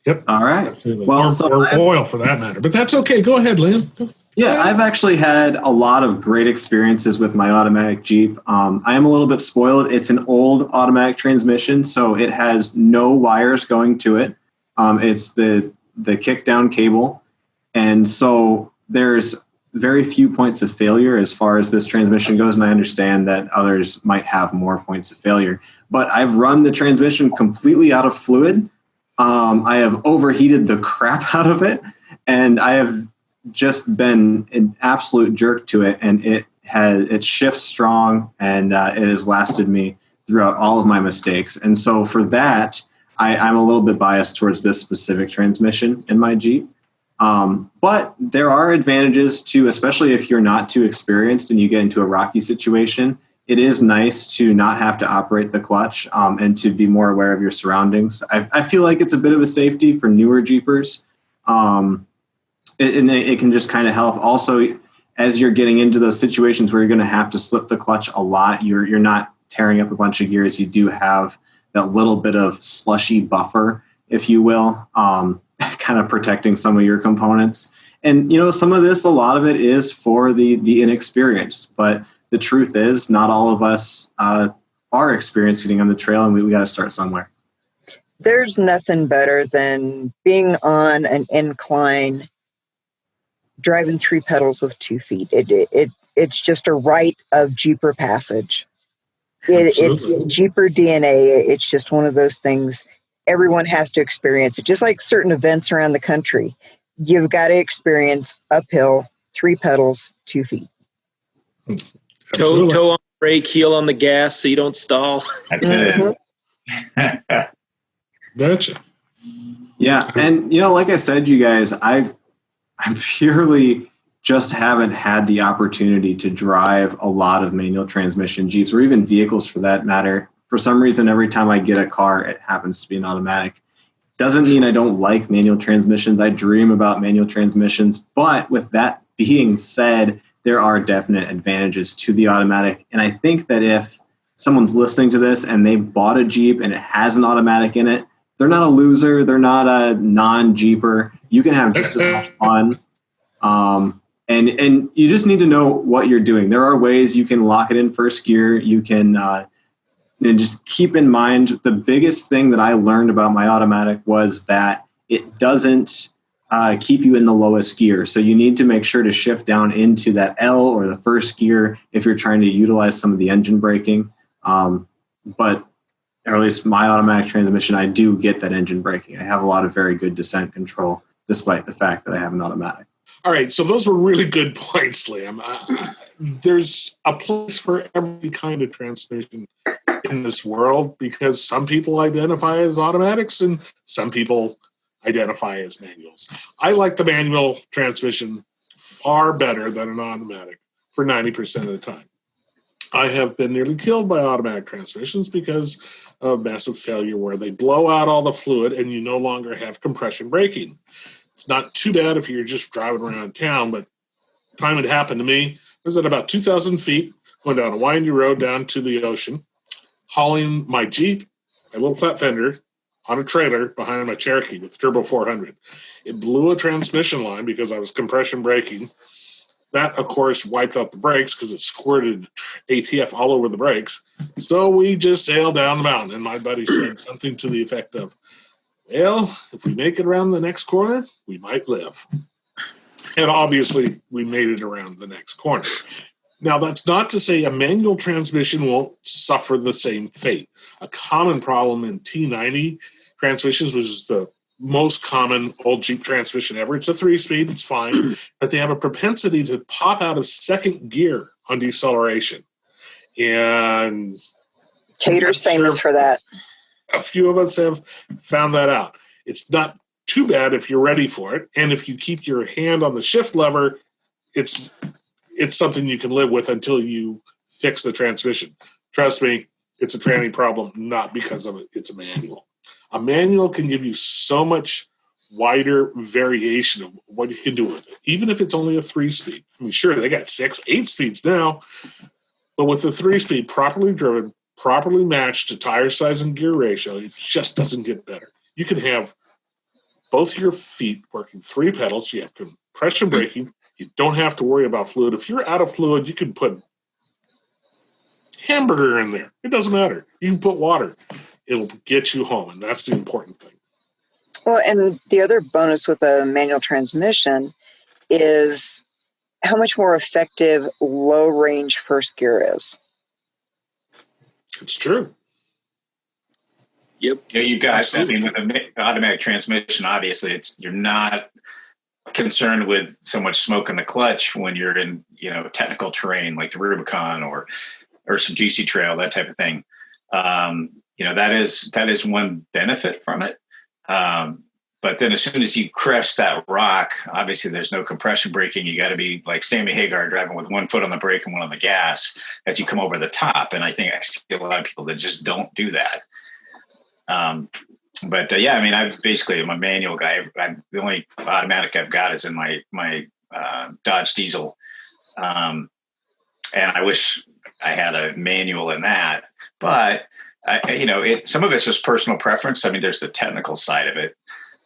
Yep. All right. Absolutely. Well, or oil for that matter. But that's okay. Go ahead, Liam. Yeah, I've actually had a lot of great experiences with my automatic Jeep. I am a little bit spoiled. It's an old automatic transmission, so it has no wires going to it. It's the kick down cable. And so there's very few points of failure as far as this transmission goes. And I understand that others might have more points of failure, but I've run the transmission completely out of fluid. I have overheated the crap out of it, and I have just been an absolute jerk to it. And it shifts strong, and it has lasted me throughout all of my mistakes. And so for that, I'm a little bit biased towards this specific transmission in my Jeep. But there are advantages to, especially if you're not too experienced and you get into a rocky situation, it is nice to not have to operate the clutch and to be more aware of your surroundings. I feel like it's a bit of a safety for newer Jeepers. It can just kind of help. Also, as you're getting into those situations where you're going to have to slip the clutch a lot, you're not tearing up a bunch of gears. You do have that little bit of slushy buffer, if you will, kind of protecting some of your components. And, some of this, a lot of it is for the inexperienced. But the truth is, not all of us are experienced getting on the trail, and we got to start somewhere. There's nothing better than being on an incline, driving 3 pedals with 2 feet. It's just a rite of Jeeper passage. It's Jeeper DNA. It's just one of those things everyone has to experience it. Just like certain events around the country, you've got to experience uphill, 3 pedals, 2 feet. Toe on the brake, heel on the gas, so you don't stall. That's it. Gotcha. Yeah, and like I said, you guys, I purely just haven't had the opportunity to drive a lot of manual transmission Jeeps, or even vehicles for that matter. For some reason, every time I get a car, it happens to be an automatic. Doesn't mean I don't like manual transmissions. I dream about manual transmissions. But with that being said, there are definite advantages to the automatic. And I think that if someone's listening to this and they bought a Jeep and it has an automatic in it, they're not a loser. They're not a non-Jeeper. You can have just as much fun. And you just need to know what you're doing. There are ways you can lock it in first gear. You can just keep in mind the biggest thing that I learned about my automatic was that it doesn't keep you in the lowest gear. So you need to make sure to shift down into that L or the first gear if you're trying to utilize some of the engine braking. But or at least my automatic transmission, I do get that engine braking. I have a lot of very good descent control, despite the fact that I have an automatic. All right, so those were really good points, Liam. There's a place for every kind of transmission in this world because some people identify as automatics and some people identify as manuals. I like the manual transmission far better than an automatic for 90% of the time. I have been nearly killed by automatic transmissions because of massive failure where they blow out all the fluid and you no longer have compression braking. It's not too bad if you're just driving around town, but the time it happened to me was at about 2,000 feet, going down a windy road down to the ocean, hauling my Jeep, my little flat fender, on a trailer behind my Cherokee with the Turbo 400. It blew a transmission line because I was compression braking. That, of course, wiped out the brakes because it squirted ATF all over the brakes. So we just sailed down the mountain, and my buddy said something to the effect of, well, if we make it around the next corner, we might live. And obviously, we made it around the next corner. Now, that's not to say a manual transmission won't suffer the same fate. A common problem in T90 transmissions, which is the most common old Jeep transmission ever, it's a 3-speed, it's fine, but they have a propensity to pop out of second gear on deceleration. And Tater's famous for that. A few of us have found that out. It's not too bad if you're ready for it, and if you keep your hand on the shift lever, it's something you can live with until you fix the transmission. Trust me, it's a tranny problem, not because of it. It's a manual. A manual can give you so much wider variation of what you can do with it, even if it's only a 3-speed. I mean, sure, they got 6, 8 speeds now, but with the 3-speed, properly driven, properly matched to tire size and gear ratio, it just doesn't get better. You can have both your feet working 3 pedals. You have compression braking. You don't have to worry about fluid. If you're out of fluid, you can put hamburger in there. It doesn't matter. You can put water. It'll get you home, and that's the important thing. Well, and the other bonus with a manual transmission is how much more effective low-range first gear is. It's true. Yep. Yeah, you got. Absolutely. I mean, with an automatic transmission, obviously, you're not concerned with so much smoke in the clutch when you're in, technical terrain like the Rubicon or some GC Trail, that type of thing. That is one benefit from it. But then as soon as you crest that rock, obviously there's no compression braking. You got to be like Sammy Hagar driving with 1 foot on the brake and 1 on the gas as you come over the top. And I think I see a lot of people that just don't do that. I'm a manual guy. The only automatic I've got is in my Dodge Diesel. And I wish I had a manual in that, but some of it's just personal preference. I mean, there's the technical side of it.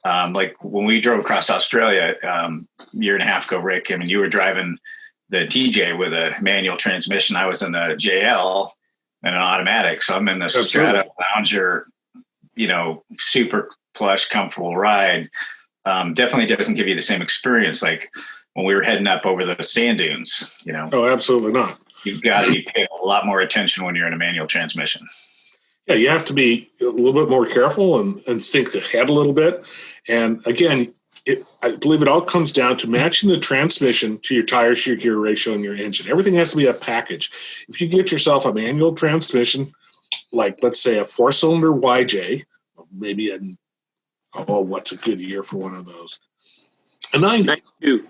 Like when we drove across Australia a year and a half ago, Rick, I mean, you were driving the TJ with a manual transmission. I was in the JL and an automatic. So I'm in the Strata Lounger, super plush, comfortable ride. Definitely doesn't give you the same experience like when we were heading up over the sand dunes, Oh, absolutely not. You've got to be paying a lot more attention when you're in a manual transmission. Yeah, you have to be a little bit more careful and think ahead a little bit. And again, I believe it all comes down to matching the transmission to your tires, your gear ratio, and your engine. Everything has to be a package. If you get yourself a manual transmission, like let's say a 4-cylinder YJ, maybe what's a good year for one of those? A 92.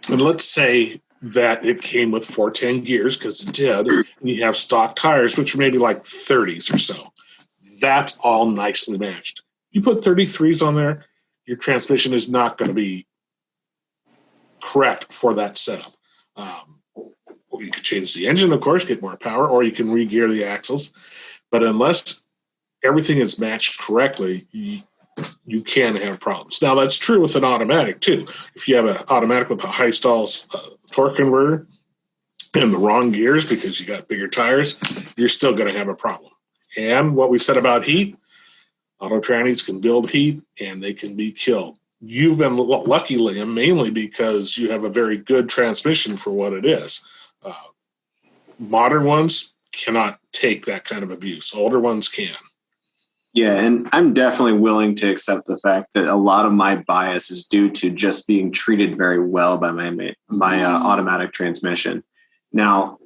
And let's say that it came with 410 gears because it did, and you have stock tires, which are maybe like 30s or so. That's all nicely matched. You put 33s on there, your transmission is not going to be correct for that setup. You could change the engine, of course, get more power, or you can re-gear the axles. But unless everything is matched correctly, you can have problems. Now, that's true with an automatic, too. If you have an automatic with a high stalls torque converter and the wrong gears because you got bigger tires, you're still going to have a problem. And what we said about heat, auto trannies can build heat and they can be killed. you've been lucky, Liam, mainly because you have a very good transmission for what it is. Modern ones cannot take that kind of abuse. Older ones can. Yeah, and I'm definitely willing to accept the fact that a lot of my bias is due to just being treated very well by my automatic transmission. Now,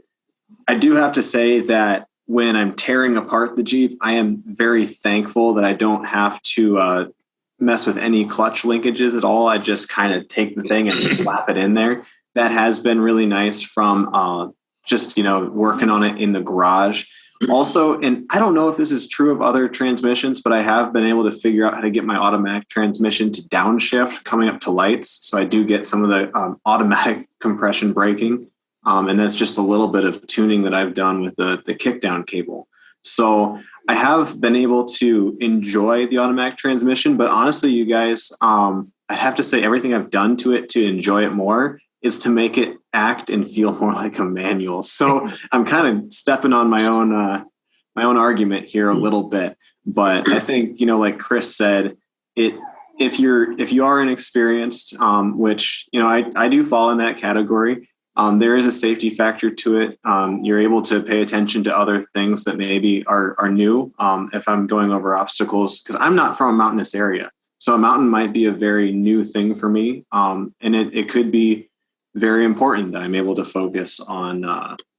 I do have to say that when I'm tearing apart the Jeep, I am very thankful that I don't have to mess with any clutch linkages at all. I just kind of take the thing and slap it in there. That has been really nice from just, working on it in the garage. Also, and I don't know if this is true of other transmissions, but I have been able to figure out how to get my automatic transmission to downshift coming up to lights. So I do get some of the automatic compression braking. And that's just a little bit of tuning that I've done with the kickdown cable. So I have been able to enjoy the automatic transmission, but honestly, you guys, I have to say everything I've done to it to enjoy it more is to make it act and feel more like a manual. So I'm kind of stepping on my own argument here a little bit, but I think, like Chris said, if you are inexperienced, which, I do fall in that category, there is a safety factor to it. You're able to pay attention to other things that maybe are new. If I'm going over obstacles, because I'm not from a mountainous area. So a mountain might be a very new thing for me. And it could be very important that I'm able to focus on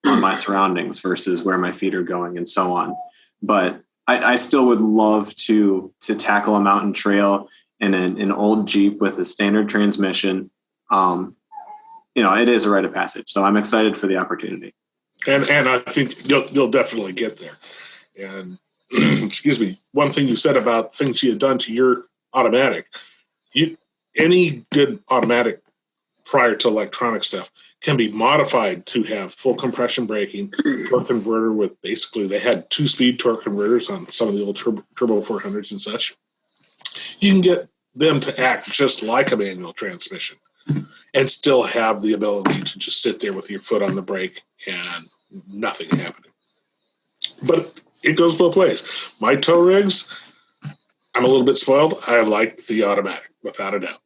my surroundings versus where my feet are going and so on. But I still would love to tackle a mountain trail in an old Jeep with a standard transmission. It is a rite of passage. So I'm excited for the opportunity. And I think you'll definitely get there. And excuse me, one thing you said about things you had done to your automatic, any good automatic prior to electronic stuff can be modified to have full compression braking, torque converter with basically, they had 2-speed torque converters on some of the old turbo 400s and such. You can get them to act just like a manual transmission and still have the ability to just sit there with your foot on the brake and nothing happening. But it goes both ways. My tow rigs, I'm a little bit spoiled. I like the automatic, without a doubt.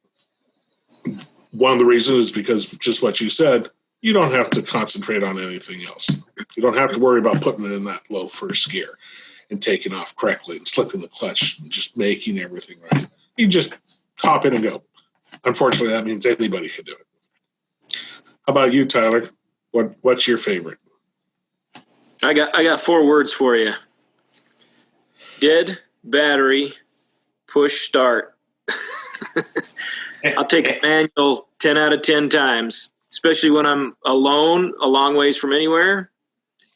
One of the reasons is because just what you said, you don't have to concentrate on anything else. You don't have to worry about putting it in that low first gear and taking off correctly and slipping the clutch and just making everything right. You just hop in and go. Unfortunately, that means anybody can do it. How about you, Tyler? What's your favorite? I got 4 words for you. Dead battery, push start. I'll take a manual 10 out of 10 times, especially when I'm alone, a long ways from anywhere.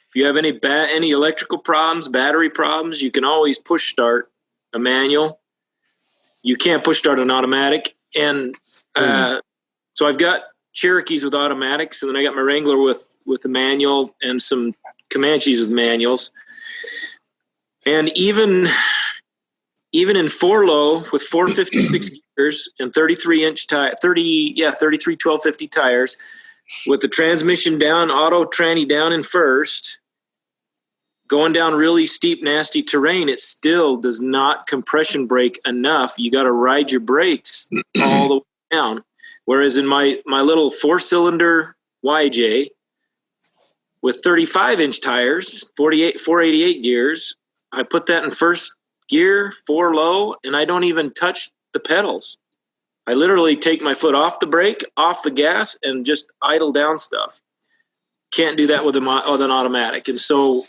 If you have any electrical problems, battery problems, you can always push start a manual. You can't push start an automatic. And so I've got Cherokees with automatics, and then I got my Wrangler with a manual and some Comanches with manuals. And even in 4-low with 456 gears and 33-inch 33 1250 tires, with the transmission down, auto tranny down in first, going down really steep, nasty terrain, it still does not compression brake enough. You got to ride your brakes all the way down. Whereas in my little 4-cylinder YJ with 35-inch tires, 488 gears, I put that in first gear, 4-low, and I don't even touch the pedals. I literally take my foot off the brake, off the gas, and just idle down stuff. Can't do that with an automatic. And so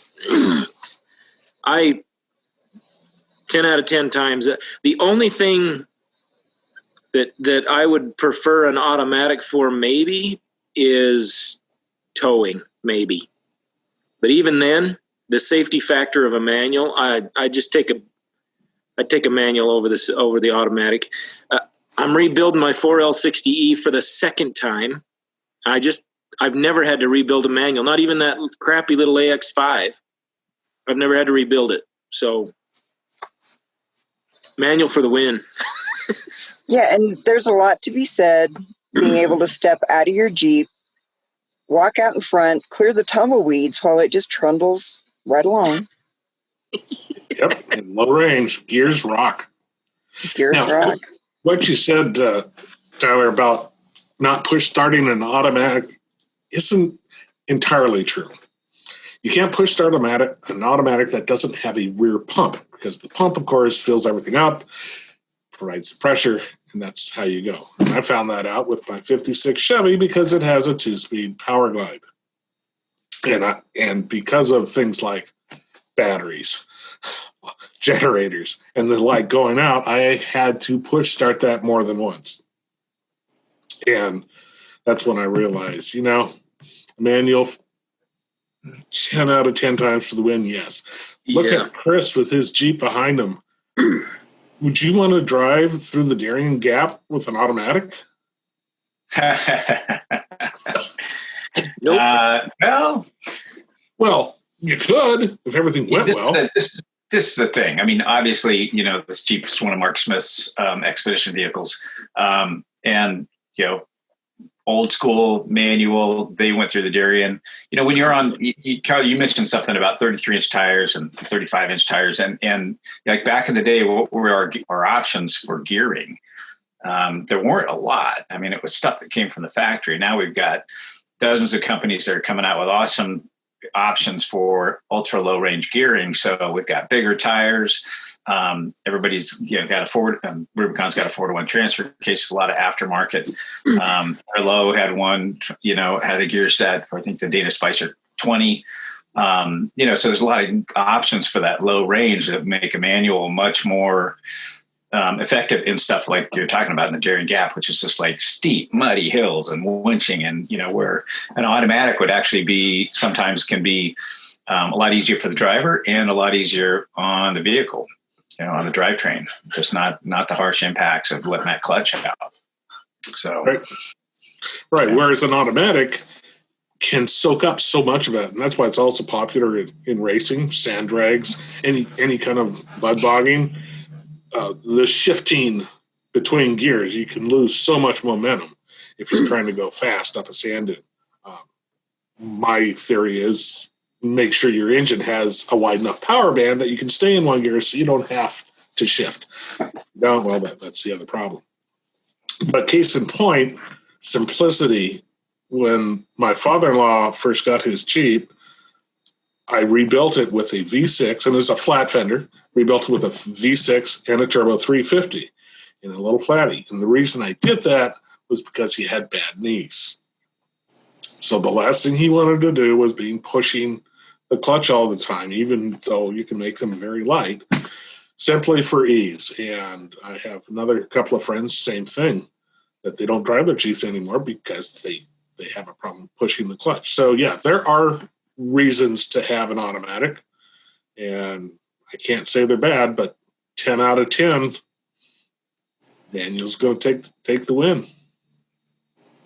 I 10 out of 10 times. The only thing that I would prefer an automatic for maybe is towing, maybe. But even then, the safety factor of a manual, I just take a manual over the automatic. I'm rebuilding my 4L60E for the second time. I've never had to rebuild a manual, not even that crappy little AX5. I've never had to rebuild it. So manual for the win. Yeah, and there's a lot to be said, being able to step out of your Jeep, walk out in front, clear the tumbleweeds while it just trundles right along. Yep, in low range, gears rock. Gears rock. what you said, Tyler, about not push starting an automatic isn't entirely true. You can't push start an automatic that doesn't have a rear pump, because the pump, of course, fills everything up, provides the pressure, and that's how you go. And I found that out with my 56 Chevy because it has a 2-speed power glide. And because of things like batteries, generators, and the light going out, I had to push start that more than once. And that's when I realized, manual 10 out of 10 times for the win, yes. Look at Chris with his Jeep behind him. Would you want to drive through the Darien Gap with an automatic? Nope. Well, you could if everything went well. This is the thing. I mean, obviously, this Jeep is one of Mark Smith's expedition vehicles. And, old school manual, they went through the Darien. When you're on, Carl, you mentioned something about 33-inch tires and 35-inch tires. And like back in the day, what were our options for gearing? There weren't a lot. I mean, it was stuff that came from the factory. Now we've got dozens of companies that are coming out with awesome options for ultra low range gearing. So we've got bigger tires. Everybody's got a forward. Rubicon's got a 4-to-1 transfer case. A lot of aftermarket. Low had one. Had a gear set. I think the Dana Spicer 20. So there's a lot of options for that low range that make a manual much more effective in stuff like you're talking about in the Darien Gap, which is just like steep, muddy hills and winching, and where an automatic would actually sometimes can be a lot easier for the driver and a lot easier on the vehicle, on the drivetrain. Just not the harsh impacts of letting that clutch out. So, right. Whereas an automatic can soak up so much of it, and that's why it's also popular in racing, sand drags, any kind of mud bogging. The shifting between gears, you can lose so much momentum if you're trying to go fast up a sand dune. My theory is make sure your engine has a wide enough power band that you can stay in one gear so you don't have to shift. No, well, that's the other problem. But case in point, simplicity. When my father-in-law first got his Jeep, I rebuilt it with a V6, and it's a flat fender. Rebuilt it with a V6 and a turbo 350 in a little flatty. And the reason I did that was because he had bad knees. So the last thing he wanted to do was pushing the clutch all the time, even though you can make them very light, simply for ease. And I have another couple of friends, same thing, that they don't drive their Jeeps anymore because they have a problem pushing the clutch. So yeah, there are reasons to have an automatic, and I can't say they're bad, but 10 out of 10, Daniel's going to take the win.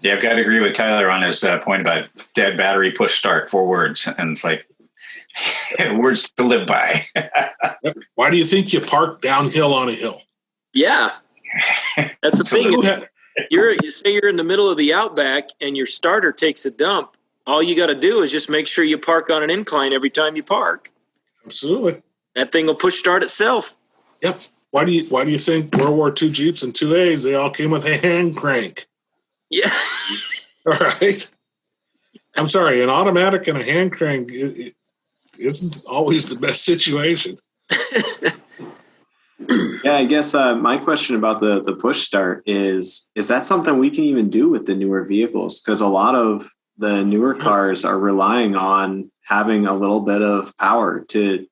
Yeah, I've got to agree with Tyler on his point about dead battery push start 4 words, and it's like words to live by. Why do you think you park downhill on a hill? Yeah, that's the thing. You say you're in the middle of the outback and your starter takes a dump. All you got to do is just make sure you park on an incline every time you park. Absolutely. That thing will push start itself. Yep. Why do you think World War II Jeeps and 2As, they all came with a hand crank? Yeah. All right. I'm sorry, an automatic and a hand crank isn't always the best situation. Yeah, I guess my question about the push start is that something we can even do with the newer vehicles? Because a lot of the newer cars are relying on having a little bit of power to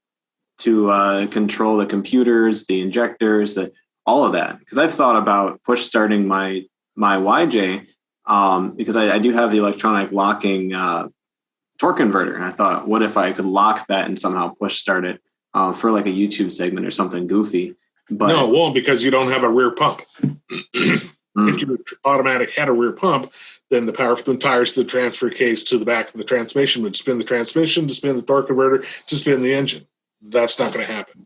control the computers, the injectors, all of that. Because I've thought about push starting my YJ because I do have the electronic locking torque converter, and I thought, what if I could lock that and somehow push start it for like a YouTube segment or something goofy? But no, it won't, because you don't have a rear pump. If your automatic had a rear pump, then the power from the tires to the transfer case to the back of the transmission would spin the transmission to spin the torque converter to spin the engine. That's not going to happen.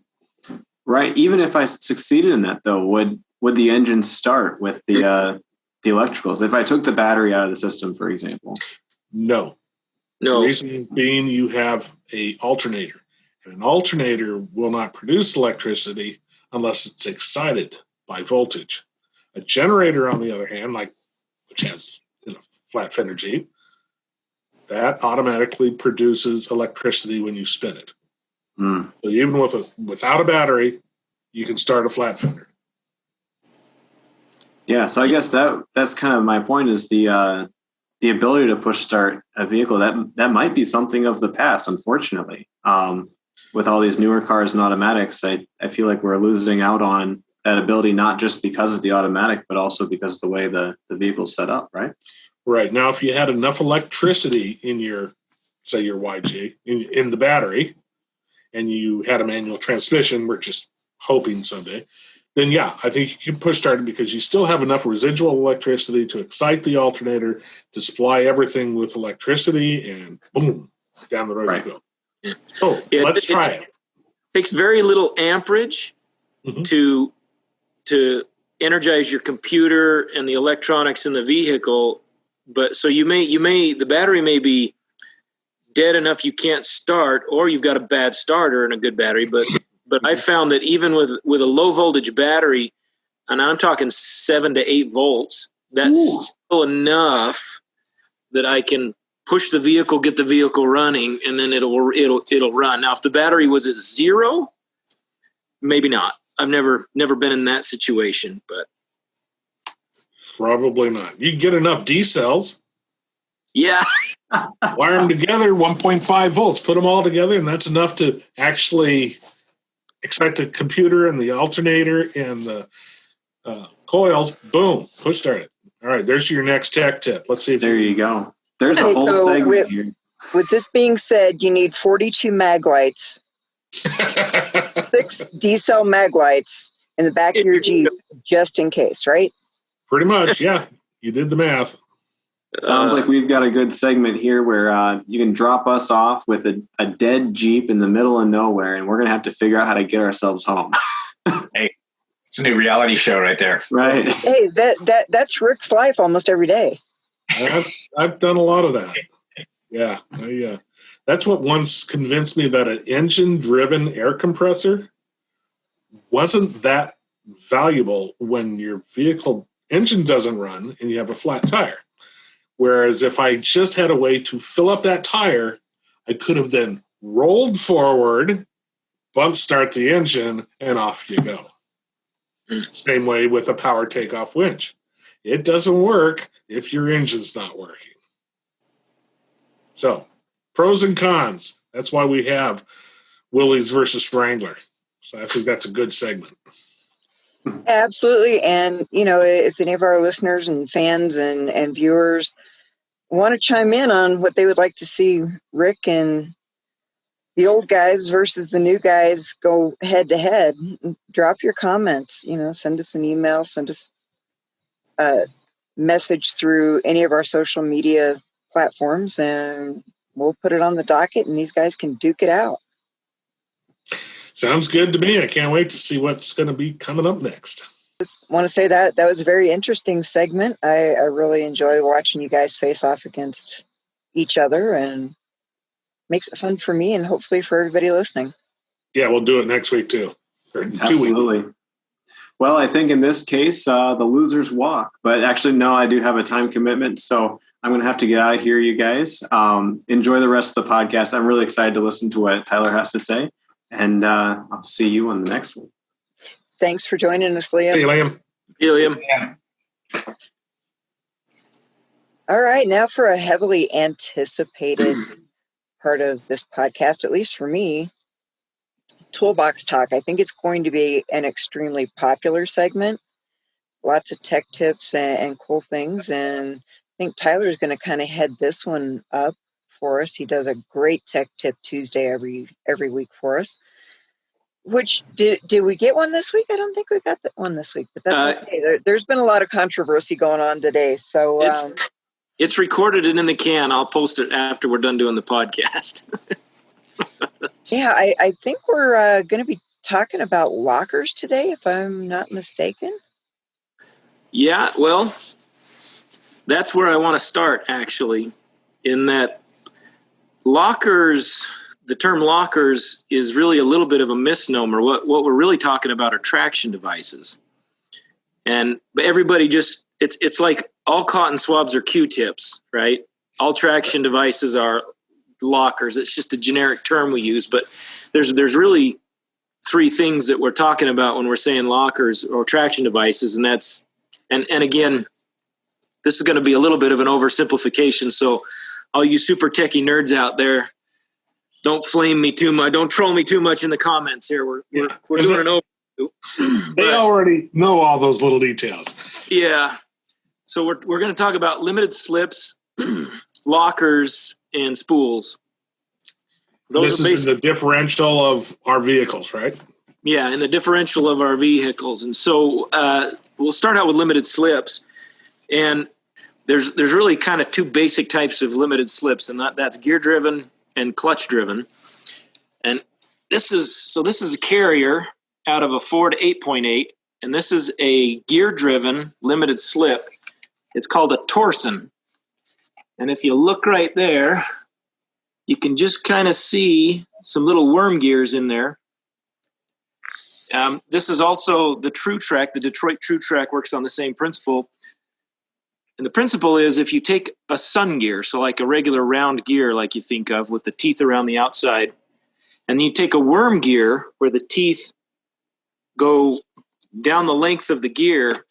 Right. Even if I succeeded in that, though, would the engine start with the electricals? If I took the battery out of the system, for example? No. The reason being, you have an alternator. And an alternator will not produce electricity unless it's excited by voltage. A generator, on the other hand, which has flat fender Jeep, that automatically produces electricity when you spin it. So even without a battery, you can start a flat fender. Yeah, so I guess that's kind of my point, is the ability to push start a vehicle. That might be something of the past, unfortunately. With all these newer cars and automatics, I feel like we're losing out on that ability, not just because of the automatic, but also because of the way the vehicle's set up, right? Right. Now, if you had enough electricity in your YG, in the battery, and you had a manual transmission, we're just hoping someday, then yeah, I think you can push start it because you still have enough residual electricity to excite the alternator, to supply everything with electricity, and boom, down the road you go. Oh, let's try it. Takes very little amperage to energize your computer and the electronics in the vehicle. But so the battery may be dead enough you can't start, or you've got a bad starter and a good battery. But I found that even with a low voltage battery, and I'm talking 7 to 8 volts, that's still enough that I can push the vehicle, get the vehicle running, and then it'll run. Now, if the battery was at 0, maybe not. I've never been in that situation, but probably not. You get enough D cells. Yeah. Wire them together, 1.5 volts. Put them all together, and that's enough to actually excite the computer and the alternator and the coils. Boom, push start it. All right, there's your next tech tip. Let's see if there you go. There's a whole segment here. With this being said, you need 42 mag lights, 6 D-cell mag lights in the back of your Jeep, just in case, right? Pretty much, yeah. You did the math. Sounds like we've got a good segment here where you can drop us off with a dead Jeep in the middle of nowhere, and we're going to have to figure out how to get ourselves home. Hey, it's a new reality show right there. Right. Hey, that's Rick's life almost every day. I've done a lot of that. Yeah. That's what once convinced me that an engine-driven air compressor wasn't that valuable when your vehicle engine doesn't run and you have a flat tire. Whereas if I just had a way to fill up that tire, I could have then rolled forward, bump start the engine, and off you go. Same way with a power takeoff winch. It doesn't work if your engine's not working. So, pros and cons. That's why we have Willys versus Wrangler. So I think that's a good segment. Absolutely. And, if any of our listeners and fans and viewers want to chime in on what they would like to see Rick and the old guys versus the new guys go head to head, drop your comments, send us an email, send us a message through any of our social media platforms, and we'll put it on the docket and these guys can duke it out. Sounds good to me. I can't wait to see what's going to be coming up next. Just want to say that was a very interesting segment. I really enjoy watching you guys face off against each other, and makes it fun for me and hopefully for everybody listening. Yeah, we'll do it next week too. Absolutely. Well, I think in this case, the losers walk. But actually, no, I do have a time commitment, so I'm going to have to get out of here, you guys. Enjoy the rest of the podcast. I'm really excited to listen to what Tyler has to say. And I'll see you on the next one. Thanks for joining us, Liam. Hey, Liam. Hey, Liam. All right, now for a heavily anticipated part of this podcast, at least for me, Toolbox Talk. I think it's going to be an extremely popular segment. Lots of tech tips and cool things. And I think Tyler is going to kind of head this one up for us. He does a great Tech Tip Tuesday every week for us. Which did we get one this week? I don't think we got that one this week, but that's okay. There's been a lot of controversy going on today, so it's recorded and in the can. I'll post it after we're done doing the podcast. Yeah, I think we're going to be talking about lockers today, if I'm not mistaken. Yeah, well, that's where I want to start, actually, in that lockers, the term lockers is really a little bit of a misnomer. What we're really talking about are traction devices. But everybody just, it's like all cotton swabs are Q-tips, right? All traction devices are lockers. It's just a generic term we use, but there's really three things that we're talking about when we're saying lockers or traction devices. And that's, and again, this is going to be a little bit of an oversimplification. So all you super techie nerds out there, don't flame me too much. Don't troll me too much in the comments here. We're doing an overview. They already know all those little details. Yeah. So we're going to talk about limited slips, lockers, and spools. This is in the differential of our vehicles, right? Yeah, in the differential of our vehicles. And so we'll start out with limited slips. And there's really kind of two basic types of limited slips, and that's gear-driven and clutch-driven. And this is a carrier out of a Ford 8.8, and this is a gear-driven limited slip. It's called a torsion. And if you look right there, you can just kind of see some little worm gears in there. This is also the True Track. The Detroit True Track works on the same principle. And the principle is if you take a sun gear, so like a regular round gear like you think of with the teeth around the outside, and then you take a worm gear where the teeth go down the length of the gear,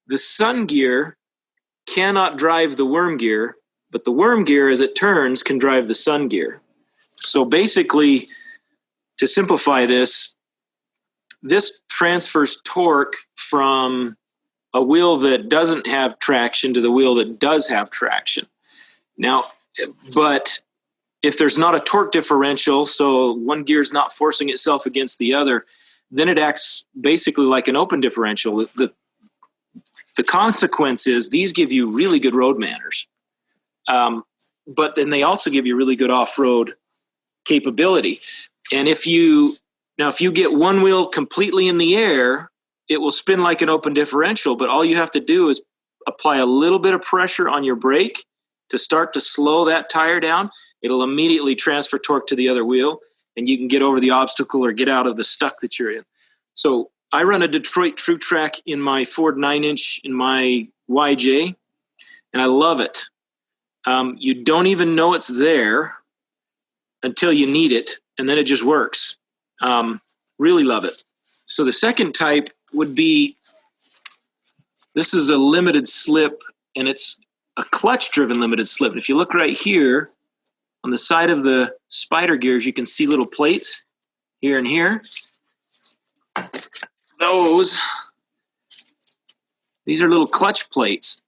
the sun gear cannot drive the worm gear, but the worm gear as it turns can drive the sun gear. So basically, to simplify this transfers torque from a wheel that doesn't have traction to the wheel that does have traction. Now, but if there's not a torque differential, so one gear is not forcing itself against the other, then it acts basically like an open differential. The consequence is these give you really good road manners. But then they also give you really good off-road capability. And if you get one wheel completely in the air, it will spin like an open differential, but all you have to do is apply a little bit of pressure on your brake to start to slow that tire down. It'll immediately transfer torque to the other wheel, and you can get over the obstacle or get out of the stuck that you're in. So I run a Detroit True Track in my Ford 9-inch in my YJ, and I love it. You don't even know it's there until you need it, and then it just works. Really love it. So the second type would be, this is a limited slip, and it's a clutch-driven limited slip. And if you look right here on the side of the spider gears, you can see little plates here and here. These are little clutch plates,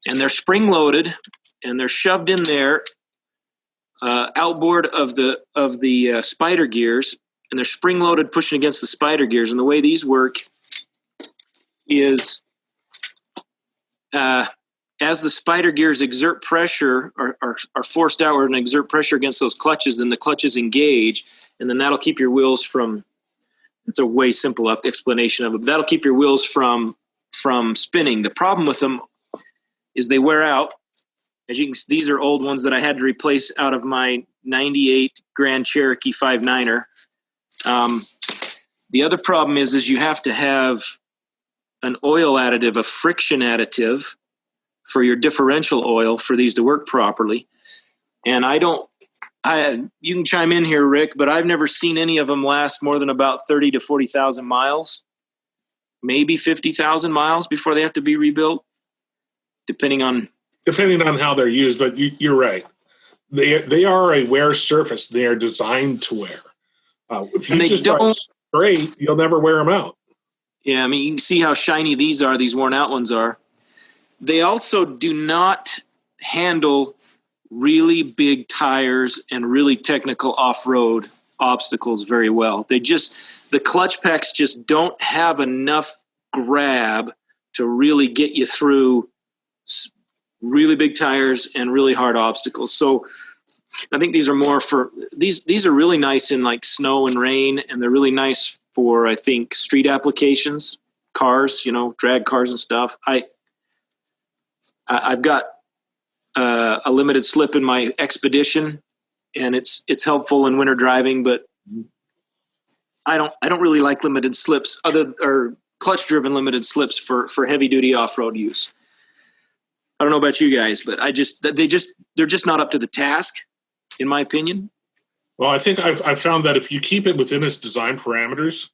and they're spring-loaded, and they're shoved in there outboard of the spider gears, and they're spring-loaded pushing against the spider gears. And the way these work is as the spider gears exert pressure, are forced outward and exert pressure against those clutches, then the clutches engage, and then that'll keep your wheels from, it's a way simple explanation of it, but that'll keep your wheels from spinning. The problem with them is they wear out. As you can see, these are old ones that I had to replace out of my 98 Grand Cherokee 5.9er. The other problem is you have to have an oil additive, a friction additive for your differential oil for these to work properly. And you can chime in here, Rick, but I've never seen any of them last more than about 30 to 40,000 miles, maybe 50,000 miles before they have to be rebuilt, depending on how they're used. But you're right. They are a wear surface. They are designed to wear. If you just drive straight, you'll never wear them out. Yeah, I mean, you can see how shiny these worn out ones are. They also do not handle really big tires and really technical off-road obstacles very well. The clutch packs just don't have enough grab to really get you through really big tires and really hard obstacles. So I think these are more for these are really nice in like snow and rain, and they're really nice for, I think, street applications, cars, drag cars and stuff. I've got a limited slip in my Expedition, and it's helpful in winter driving, but I don't really like limited slips clutch-driven limited slips for heavy-duty off-road use. I don't know about you guys, but they're just not up to the task, in my opinion. Well, I think I've found that if you keep it within its design parameters,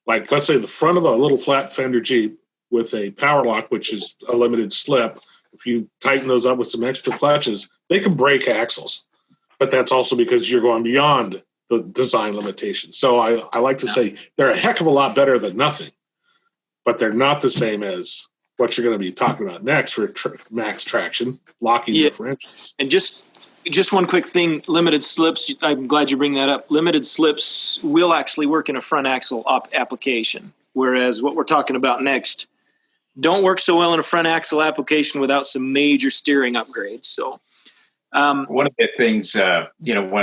like let's say the front of a little flat fender Jeep with a power lock, which is a limited slip, if you tighten those up with some extra clutches, they can break axles. But that's also because you're going beyond the design limitations. So I like to say they're a heck of a lot better than nothing, but they're not the same as what you're going to be talking about next for max traction, locking differentials. And just one quick thing, limited slips, I'm glad you bring that up. Limited slips will actually work in a front axle application, whereas what we're talking about next don't work so well in a front axle application without some major steering upgrades. So one of the things, one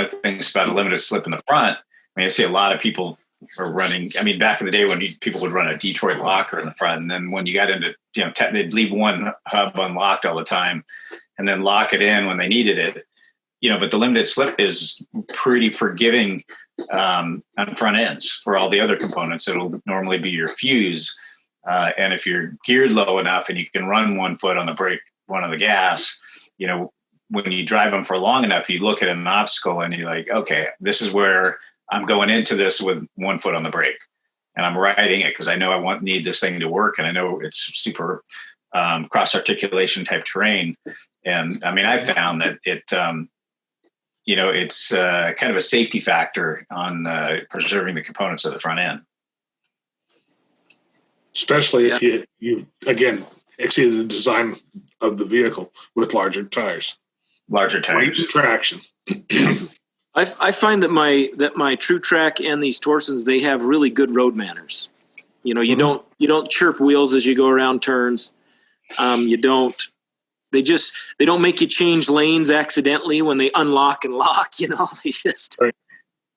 of the things about a limited slip in the front, I mean, I see a lot of people are running. I mean, back in the day when people would run a Detroit locker in the front, and then when you got into, they'd leave one hub unlocked all the time and then lock it in when they needed it. But the limited slip is pretty forgiving on front ends for all the other components. It'll normally be your fuse. And if you're geared low enough and you can run 1 foot on the brake, one on the gas, when you drive them for long enough, you look at an obstacle and you're like, okay, this is where I'm going into this with 1 foot on the brake. And I'm riding it because I know need this thing to work. And I know it's super cross-articulation type terrain. And I mean, I found that it's kind of a safety factor on preserving the components of the front end. Especially if you again exceeded the design of the vehicle with larger tires. Range and traction. I find that my True Track and these Torsons, they have really good road manners. You don't chirp wheels as you go around turns. They don't make you change lanes accidentally when they unlock and lock. You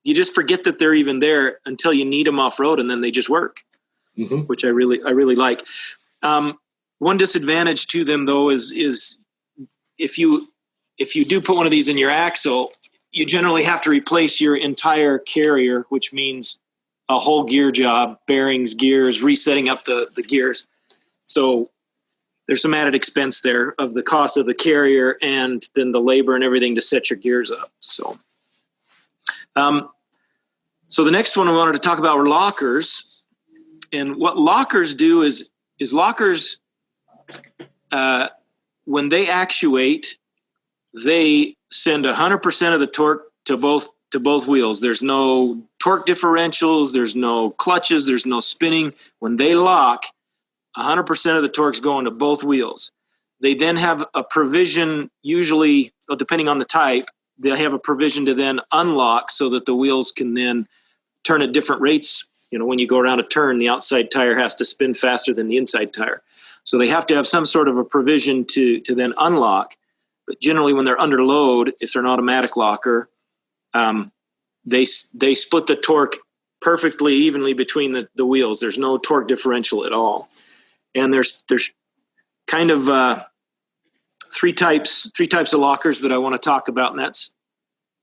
just forget that they're even there until you need them off road, and then they just work. Mm-hmm. Which I really like. One disadvantage to them though is if you do put one of these in your axle, you generally have to replace your entire carrier, which means a whole gear job, bearings, gears, resetting up the gears. So there's some added expense there of the cost of the carrier and then the labor and everything to set your gears up. So the next one I wanted to talk about were lockers. And what lockers do is lockers, when they actuate, they send 100% of the torque to both wheels. There's no torque differentials. There's no clutches. There's no spinning. When they lock, 100% of the torque's going to both wheels. They then have a provision, usually, depending on the type, they have a provision to then unlock so that the wheels can then turn at different rates. When you go around a turn, the outside tire has to spin faster than the inside tire. So they have to have some sort of a provision to then unlock. But generally when they're under load, if they're an automatic locker, they split the torque perfectly evenly between the wheels. There's no torque differential at all. And there's kind of three types of lockers that I want to talk about, and that's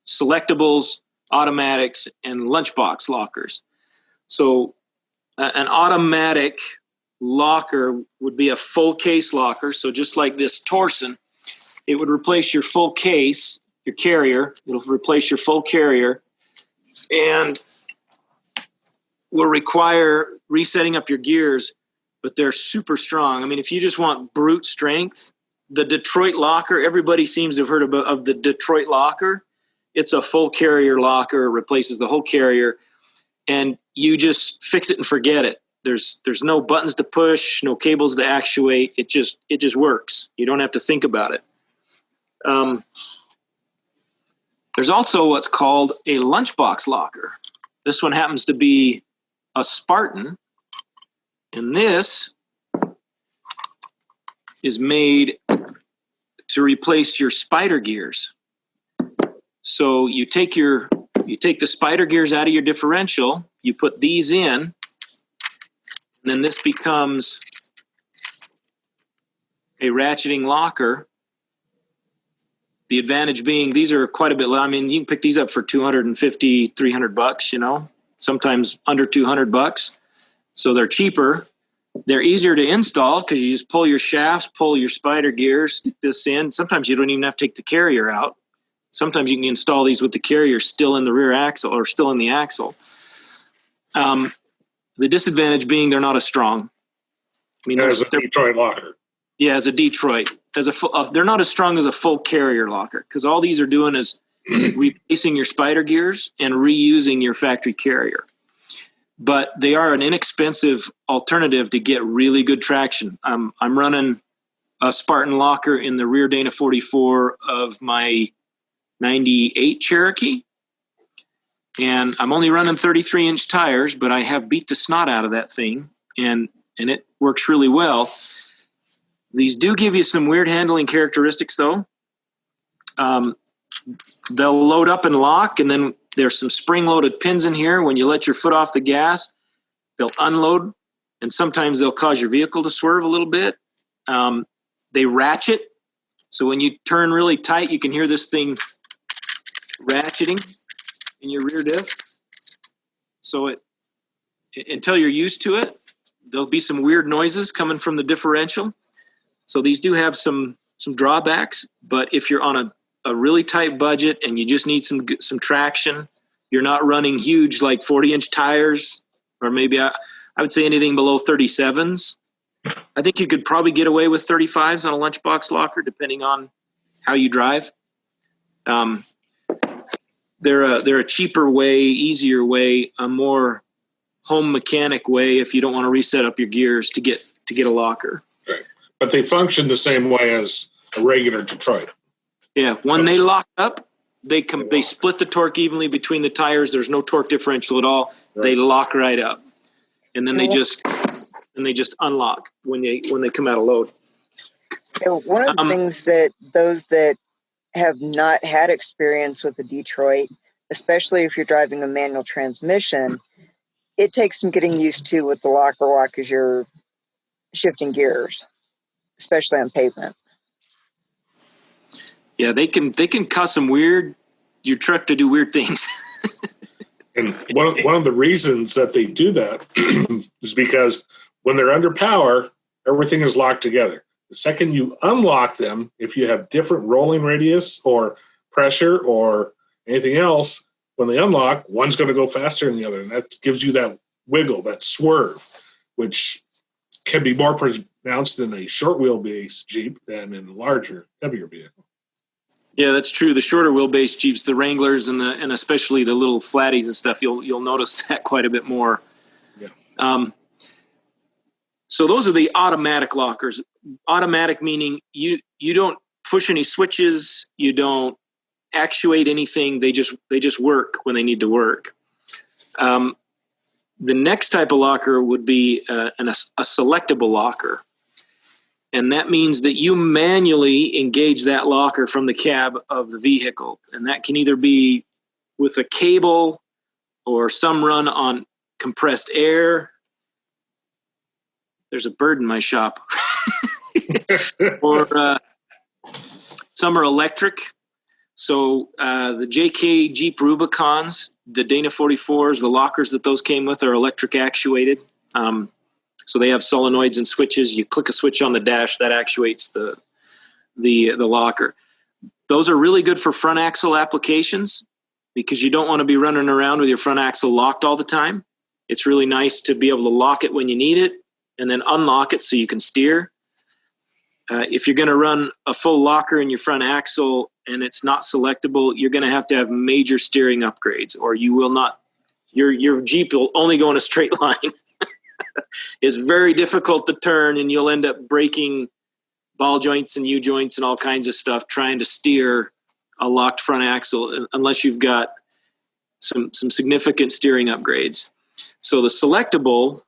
selectables, automatics, and lunchbox lockers. So an automatic locker would be a full case locker. So just like this Torsen, it would replace your full case, your carrier. It'll replace your full carrier and will require resetting up your gears, but they're super strong. I mean, if you just want brute strength, the Detroit locker, everybody seems to have heard of the Detroit locker. It's a full carrier locker, replaces the whole carrier, and you just fix it and forget it. There's no buttons to push, no cables to actuate. It just works. You don't have to think about it. There's also what's called a lunchbox locker. This one happens to be a Spartan, and this is made to replace your spider gears. So you take the spider gears out of your differential, you put these in, and then this becomes a ratcheting locker. The advantage being these are quite a bit. I mean, you can pick these up for $250, $300, sometimes under $200. So they're cheaper. They're easier to install because you just pull your shafts, pull your spider gears, stick this in. Sometimes you don't even have to take the carrier out. Sometimes you can install these with the carrier still in the rear axle or still in the axle. The disadvantage being they're not as strong. I mean, as a Detroit locker. Yeah, as a Detroit. They're not as strong as a full carrier locker because all these are doing is replacing your spider gears and reusing your factory carrier. But they are an inexpensive alternative to get really good traction. I'm running a Spartan locker in the rear Dana 44 of my 98 Cherokee. And I'm only running 33-inch tires, but I have beat the snot out of that thing, and it works really well. These do give you some weird handling characteristics, though. They'll load up and lock, and then there's some spring-loaded pins in here. When you let your foot off the gas, they'll unload, and sometimes they'll cause your vehicle to swerve a little bit. They ratchet, so when you turn really tight, you can hear this thing ratcheting in your rear diff. So until you're used to it, there'll be some weird noises coming from the differential. So these do have some drawbacks, but if you're on a really tight budget and you just need some traction, you're not running huge like 40-inch tires, or maybe I would say anything below 37s. I think you could probably get away with 35s on a lunchbox locker, depending on how you drive. They're a cheaper way, easier way, a more home mechanic way if you don't want to reset up your gears to get a locker. Right. But they function the same way as a regular Detroit. Yeah, when they lock up, they split the torque evenly between the tires. There's no torque differential at all. Right. They lock right up, and then they just unlock when they come out of load. One of the things that those that have not had experience with the Detroit, especially if you're driving a manual transmission, it takes some getting used to with the locker lock as you're shifting gears, especially on pavement. Yeah, they can cause your truck to do weird things. And one of the reasons that they do that is because when they're under power, everything is locked together. The second you unlock them, if you have different rolling radius or pressure or anything else, when they unlock, one's going to go faster than the other. And that gives you that wiggle, that swerve, which can be more pronounced in a short wheelbase Jeep than in a larger, heavier vehicle. Yeah, that's true. The shorter wheelbase Jeeps, the Wranglers, and especially the little flatties and stuff, you'll notice that quite a bit more. Yeah. So those are the automatic lockers. Automatic meaning you don't push any switches, you don't actuate anything. They just work when they need to work. The next type of locker would be a selectable locker. And that means that you manually engage that locker from the cab of the vehicle. And that can either be with a cable or some run on compressed air. There's a bird in my shop. Or some are electric. So the JK Jeep Rubicons, the Dana 44s, the lockers that those came with are electric actuated. So they have solenoids and switches. You click a switch on the dash, that actuates the locker. Those are really good for front axle applications because you don't want to be running around with your front axle locked all the time. It's really nice to be able to lock it when you need it and then unlock it so you can steer. If you're going to run a full locker in your front axle and it's not selectable, you're going to have major steering upgrades, or you will not. Your Jeep will only go in a straight line. It's very difficult to turn, and you'll end up breaking ball joints and U-joints and all kinds of stuff trying to steer a locked front axle unless you've got some significant steering upgrades. So the selectable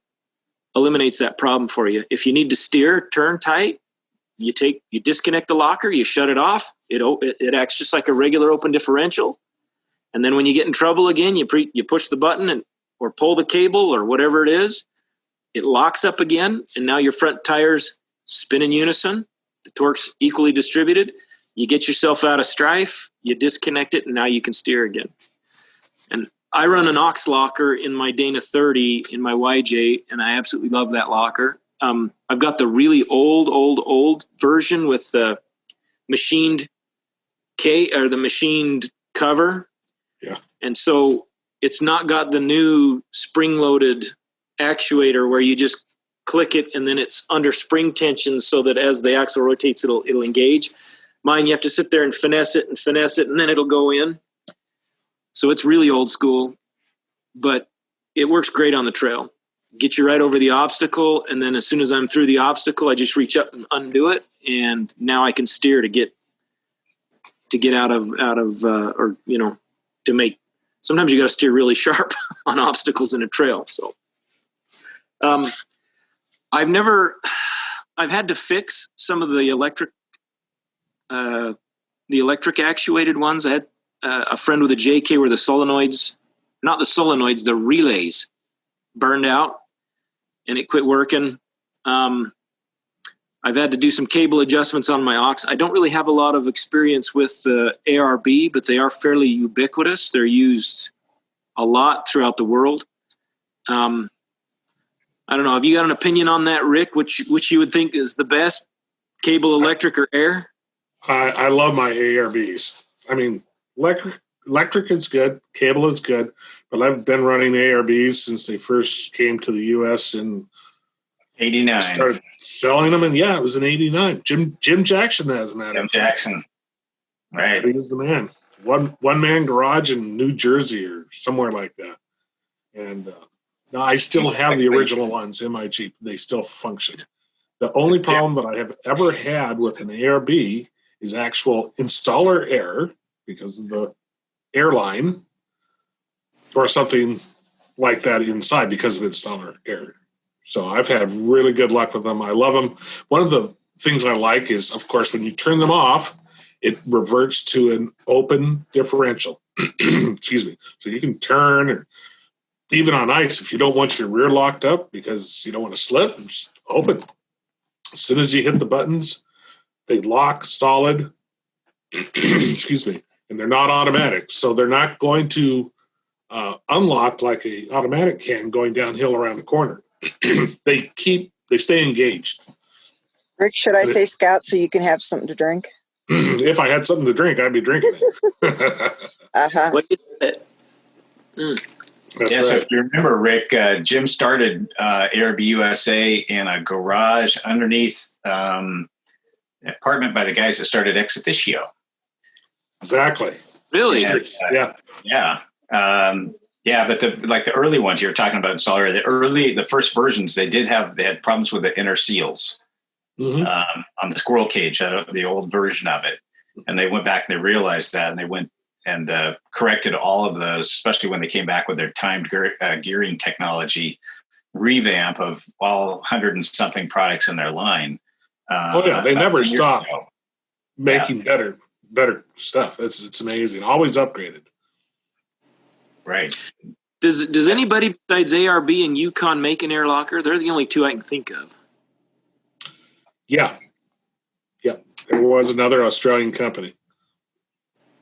eliminates that problem for you. If you need to steer, turn tight, you disconnect the locker, you shut it off. It acts just like a regular open differential. And then when you get in trouble again, you push the button or pull the cable or whatever it is. It locks up again, and now your front tires spin in unison. The torque's equally distributed. You get yourself out of strife, you disconnect it, and now you can steer again. And I run an aux locker in my Dana 30 in my YJ, and I absolutely love that locker. I've got the really old version with the machined the machined cover. Yeah. And so it's not got the new spring-loaded actuator where you just click it and then it's under spring tension so that as the axle rotates, it'll engage. Mine, you have to sit there and finesse it, and then it'll go in. So it's really old school, but it works great on the trail. Get you right over the obstacle, and then as soon as I'm through the obstacle, I just reach up and undo it, and now I can steer to get out of or to make. Sometimes you got to steer really sharp on obstacles in a trail. So, I've had to fix some of the electric actuated ones. I had a friend with a JK where the relays burned out and it quit working. I've had to do some cable adjustments on my aux. I don't really have a lot of experience with the ARB, but they are fairly ubiquitous. They're used a lot throughout the world. I don't know. Have you got an opinion on that, Rick? Which you would think is the best, cable, electric, or air? I love my ARBs. I mean, electric is good, cable is good, but I've been running ARBs since they first came to the U.S. in '89. Started selling them, and it was in '89. Jim Jackson, as a matter of fact. Jim Jackson, right? He was the man. One man garage in New Jersey or somewhere like that. And now I still have the original ones in my Jeep. They still function. The only problem that I have ever had with an ARB is actual installer error because of the airline or something like that inside because of installer error. So I've had really good luck with them. I love them. One of the things I like is, of course, when you turn them off, it reverts to an open differential. Excuse me. So you can turn, or even on ice, if you don't want your rear locked up because you don't want to slip, just open. As soon as you hit the buttons, they lock solid. Excuse me. And they're not automatic. So they're not going to unlock like a automatic can going downhill around the corner. They stay engaged. Rick, should I say Scout so you can have something to drink? If I had something to drink, I'd be drinking it. What is it? That's So right. if you remember, Rick, Jim started ARB USA in a garage underneath an apartment by the guys that started Ex Officio. Exactly. Really? And, Yeah. But the early ones you were talking about installer, the first versions, they had problems with the inner seals on the squirrel cage, the old version of it. And they went back and they realized that, and they went and corrected all of those, especially when they came back with their timed gearing technology revamp of all 100 and something products in their line. They never stop making better stuff. It's amazing. Always upgraded. Right. Does anybody besides ARB and Yukon make an air locker? They're the only two I can think of. Yeah. There was another Australian company.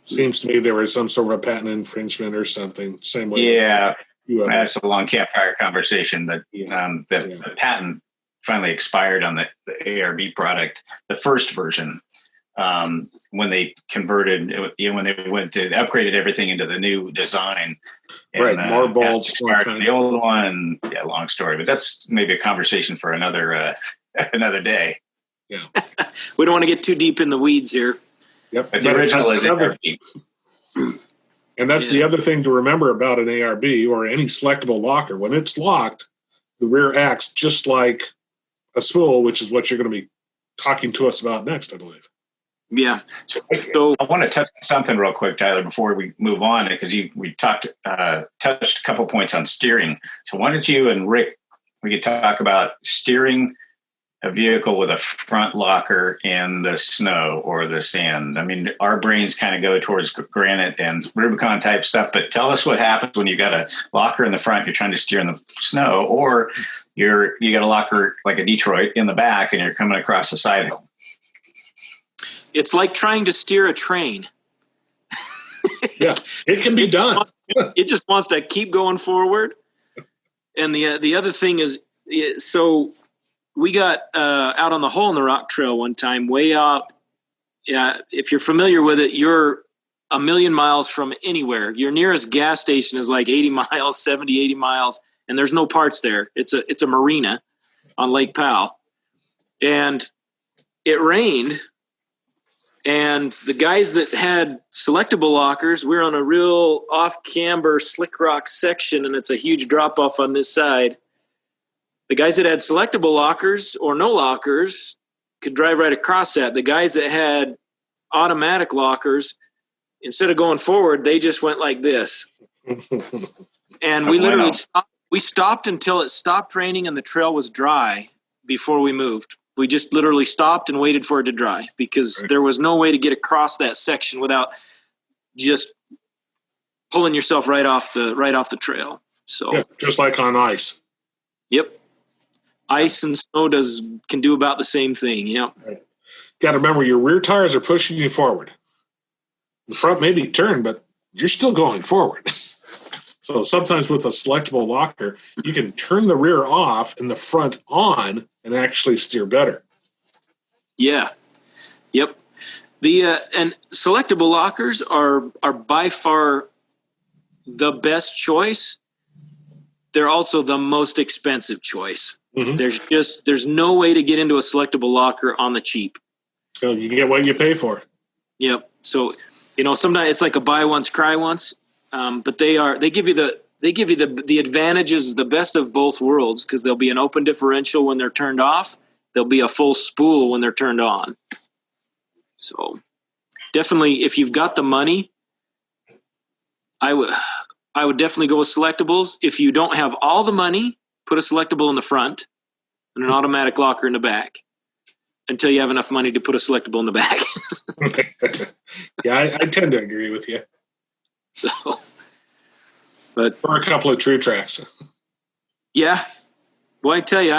Seems to me there was some sort of a patent infringement or something. Same way. Yeah. That's a long campfire conversation, but the patent finally expired on the ARB product, the first version. When they converted, when they went to upgraded everything into the new design, and, right? More bolts, the old one. Yeah, long story, but that's maybe a conversation for another day. Yeah, we don't want to get too deep in the weeds here. Yep, but the original is ARB. And that's the other thing to remember about an ARB or any selectable locker. When it's locked, the rear acts just like a spool, which is what you're going to be talking to us about next, I believe. Yeah. So I want to touch on something real quick, Tyler, before we move on, because we touched a couple points on steering. So why don't you and Rick, we could talk about steering a vehicle with a front locker in the snow or the sand. I mean, our brains kind of go towards granite and Rubicon type stuff, but tell us what happens when you got a locker in the front, you're trying to steer in the snow, or you got a locker like a Detroit in the back and you're coming across a side hill. It's like trying to steer a train. Yeah, it can be done. It just wants to keep going forward. And the other thing is, so out on the Hole in the Rock Trail one time, way out. Yeah, if you're familiar with it, you're a million miles from anywhere. Your nearest gas station is like 80 miles, 70, 80 miles, and there's no parts there. It's a marina on Lake Powell. And it rained, and the guys that had selectable lockers, we're on a real off-camber slick rock section, and it's a huge drop-off on this side. The guys that had selectable lockers or no lockers could drive right across that. The guys that had automatic lockers, instead of going forward, they just went like this. And we literally stopped until it stopped raining and the trail was dry before we moved. We just literally stopped and waited for it to dry because there was no way to get across that section without just pulling yourself right off the trail. So yeah, just like on ice. Yep. Ice and snow can do about the same thing. Yep. Right. Got to remember your rear tires are pushing you forward. The front may be turned, but you're still going forward. So sometimes with a selectable locker, you can turn the rear off and the front on and actually steer better. Yeah. Yep. The and selectable lockers are by far the best choice. They're also the most expensive choice. Mm-hmm. There's no way to get into a selectable locker on the cheap. So you get what you pay for. Yep. So, sometimes it's like a buy once, cry once. But they give you the advantages, the best of both worlds, because there'll be an open differential when they're turned off. There'll be a full spool when they're turned on. So definitely, if you've got the money, I would definitely go with selectables. If you don't have all the money, put a selectable in the front and an automatic locker in the back until you have enough money to put a selectable in the back. Yeah, I tend to agree with you. So, but or a couple of true tracks. Yeah. Well, I tell you,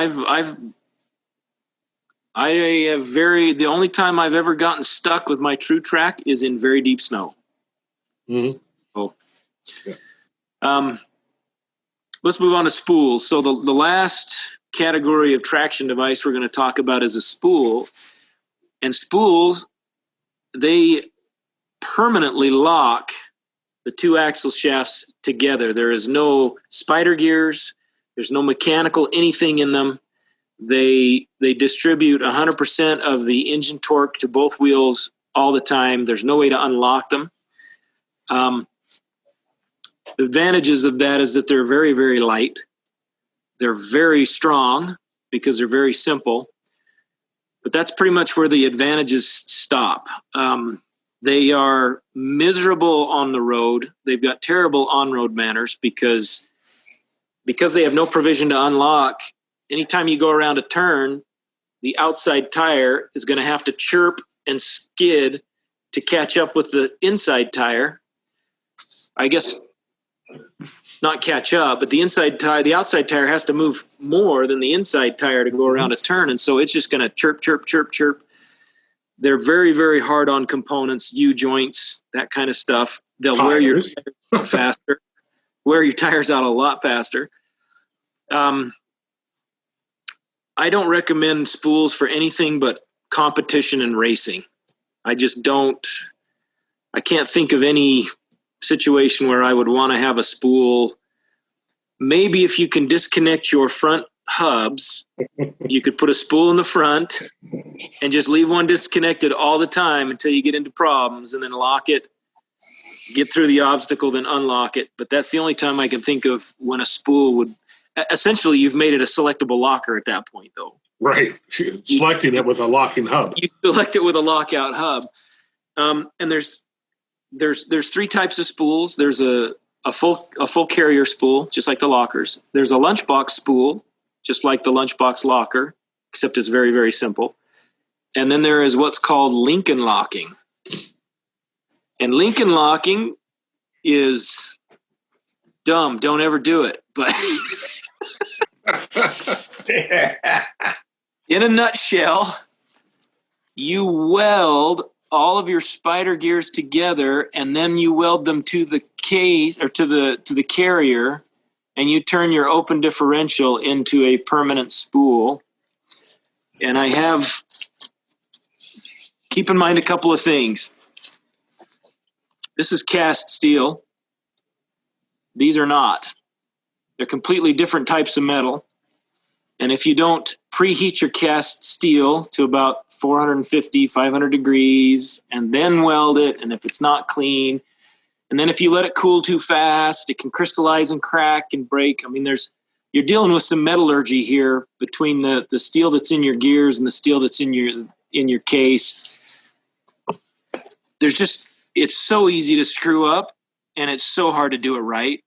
the only time I've ever gotten stuck with my true track is in very deep snow. Mm-hmm. So, yeah. Let's move on to spools. So the last category of traction device we're going to talk about is a spool. And spools, they permanently lock the two axle shafts together. There is no spider gears. There's no mechanical anything in them. They distribute 100% of the engine torque to both wheels all the time. There's no way to unlock them. The advantages of that is that they're very, very light. They're very strong because they're very simple. But that's pretty much where the advantages stop. They are miserable on the road. They've got terrible on-road manners because they have no provision to unlock. Anytime you go around a turn, the outside tire is going to have to chirp and skid to catch up with the inside tire. I guess not catch up, but the outside tire has to move more than the inside tire to go around a turn. And so it's just going to chirp, chirp, chirp, chirp. They're very, very hard on components, U-joints, that kind of stuff. They'll wear your tires out faster, wear your tires out a lot faster. I don't recommend spools for anything but competition and racing. I can't think of any situation where I would want to have a spool. Maybe if you can disconnect your front hubs, you could put a spool in the front and just leave one disconnected all the time until you get into problems, and then lock it, get through the obstacle, then unlock it. But that's the only time I can think of when a spool would essentially, you've made it a selectable locker at that point, though. Right. Selecting it with a locking hub. You select it with a lockout hub. And there's three types of spools. There's a full carrier spool, just like the lockers. There's a lunchbox spool, just like the lunchbox locker, except it's very, very simple. And then there is what's called Lincoln locking. And Lincoln locking is dumb. Don't ever do it. But in a nutshell, you weld all of your spider gears together, and then you weld them to the case or to the carrier, and you turn your open differential into a permanent spool. And I have, keep in mind a couple of things. This is cast steel. These are not. They're completely different types of metal. And if you don't preheat your cast steel to about 450, 500 degrees, and then weld it, and if it's not clean, and then if you let it cool too fast, it can crystallize and crack and break. I mean, you're dealing with some metallurgy here between the steel that's in your gears and the steel that's in your case. It's so easy to screw up, and it's so hard to do it right.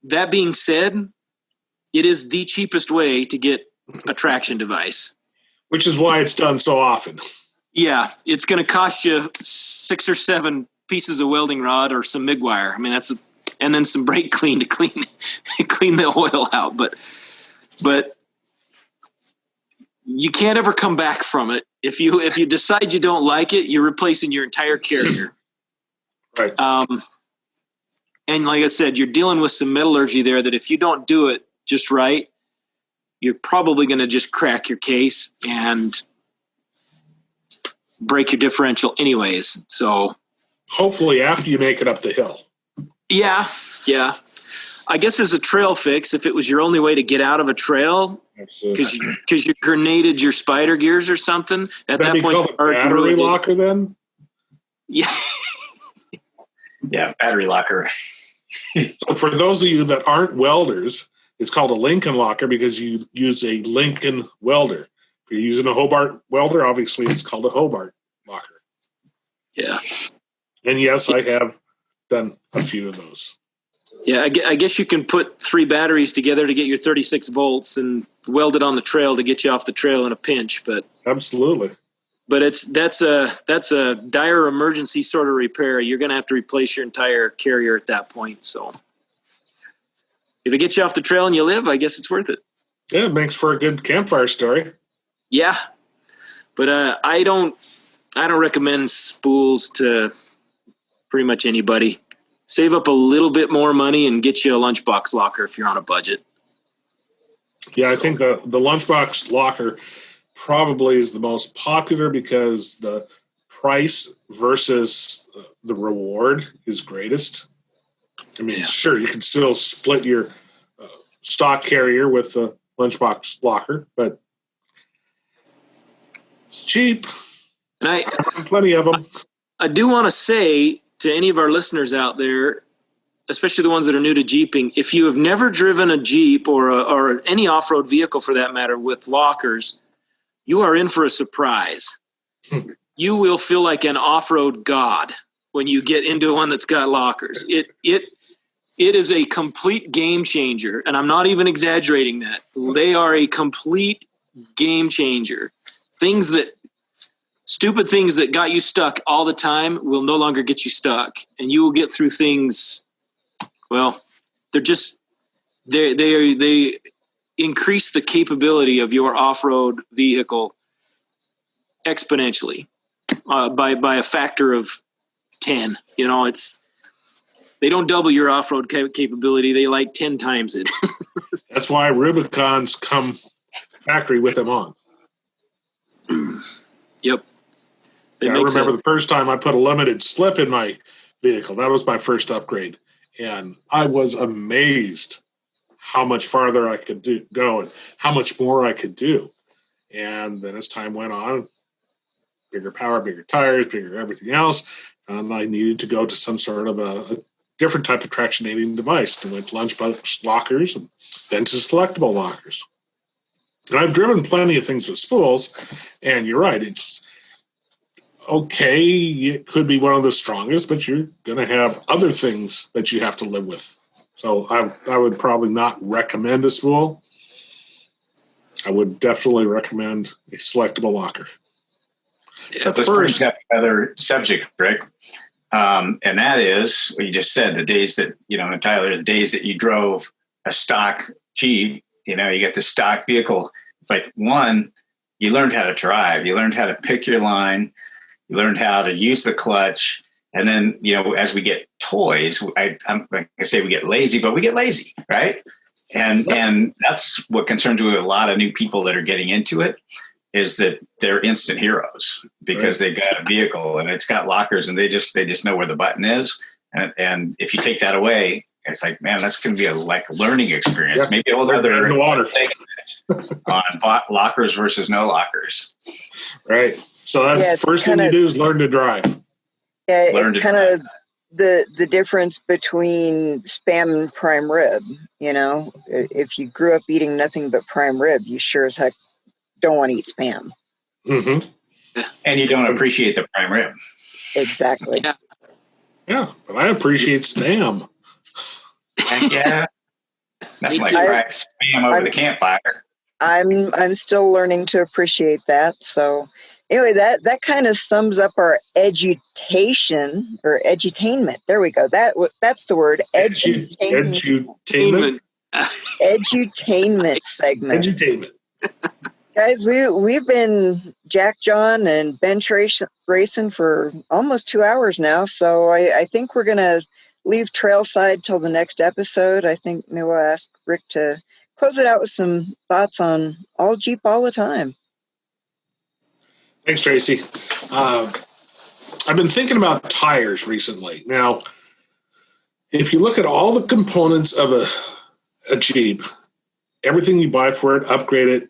That being said, it is the cheapest way to get a traction device. Which is why it's done so often. Yeah, it's going to cost you 6 or 7 pieces of welding rod or some MIG wire. I mean, and then some brake clean to clean the oil out. But you can't ever come back from it. If you decide you don't like it, you're replacing your entire carrier. Right. And like I said, you're dealing with some metallurgy there that if you don't do it just right, you're probably going to just crack your case and break your differential anyways. So hopefully after you make it up the hill. Yeah. I guess as a trail fix, if it was your only way to get out of a trail, because you grenaded your spider gears or something, at that point, called a battery locker then? Yeah. Yeah, battery locker. So for those of you that aren't welders, it's called a Lincoln locker because you use a Lincoln welder. If you're using a Hobart welder, obviously it's called a Hobart locker. Yeah. And yes, I have done a few of those. Yeah, I guess you can put 3 batteries together to get your 36 volts and weld it on the trail to get you off the trail in a pinch. But absolutely. But that's a dire emergency sort of repair. You're going to have to replace your entire carrier at that point. So if it gets you off the trail and you live, I guess it's worth it. Yeah, it makes for a good campfire story. Yeah, but I don't recommend spools to pretty much anybody. Save up a little bit more money and get you a lunchbox locker if you're on a budget. Yeah, I think the lunchbox locker probably is the most popular because the price versus the reward is greatest. I mean, Sure, you can still split your stock carrier with the lunchbox locker, but it's cheap. And I plenty of them. I do want to say to any of our listeners out there, especially the ones that are new to Jeeping, if you have never driven a Jeep or any off-road vehicle for that matter with lockers, you are in for a surprise. You will feel like an off-road god when you get into one that's got lockers. It is a complete game changer, and I'm not even exaggerating that. They are a complete game changer. Stupid things that got you stuck all the time will no longer get you stuck, and you will get through things. Well, they increase the capability of your off-road vehicle exponentially by a factor of 10. You know, they don't double your off-road capability; they like 10 times it. That's why Rubicons come factory with them on. Yep. I remember the first time I put a limited slip in my vehicle. That was my first upgrade. And I was amazed how much farther I could go and how much more I could do. And then as time went on, bigger power, bigger tires, bigger everything else, and I needed to go to some sort of a different type of traction aiding device. And went to lunchbox lockers and then to selectable lockers. And I've driven plenty of things with spools, and you're right, it's okay, it could be one of the strongest, but you're going to have other things that you have to live with. So I would probably not recommend a spool. I would definitely recommend a selectable locker. Yeah, let's bring up another subject, Rick. And that is what you just said, the days that, Tyler, the days that you drove a stock Jeep, you get the stock vehicle. It's like, one, you learned how to drive. You learned how to pick your line. You learned how to use the clutch. And then, as we get toys, I'm going to say we get lazy, but we get lazy, right? And that's what concerns me with a lot of new people that are getting into it, is that they're instant heroes because they've got a vehicle and it's got lockers and they just know where the button is. And if you take that away, it's like, man, that's going to be a learning experience. Yep. Maybe a whole other in the water on lockers versus no lockers. Right. So that's the first thing you do is learn to drive. Yeah, it's kind of the difference between Spam and prime rib. You know, if you grew up eating nothing but prime rib, you sure as heck don't want to eat Spam. Mm-hmm. And you don't appreciate the prime rib. Exactly. Yeah, but I appreciate Spam. Yeah. That's like crack Spam over the campfire. I'm still learning to appreciate that. So anyway, that kind of sums up our education or edutainment. There we go. That's the word. Edutainment. Edutainment segment. Edutainment. Guys, we've been Jack John and bench racing for almost 2 hours now. So I think we're gonna leave Trailside till the next episode. I think maybe we'll ask Rick to close it out with some thoughts on all Jeep all the time. Thanks, Tracy. I've been thinking about tires recently. Now, if you look at all the components of a Jeep, everything you buy for it, upgrade it,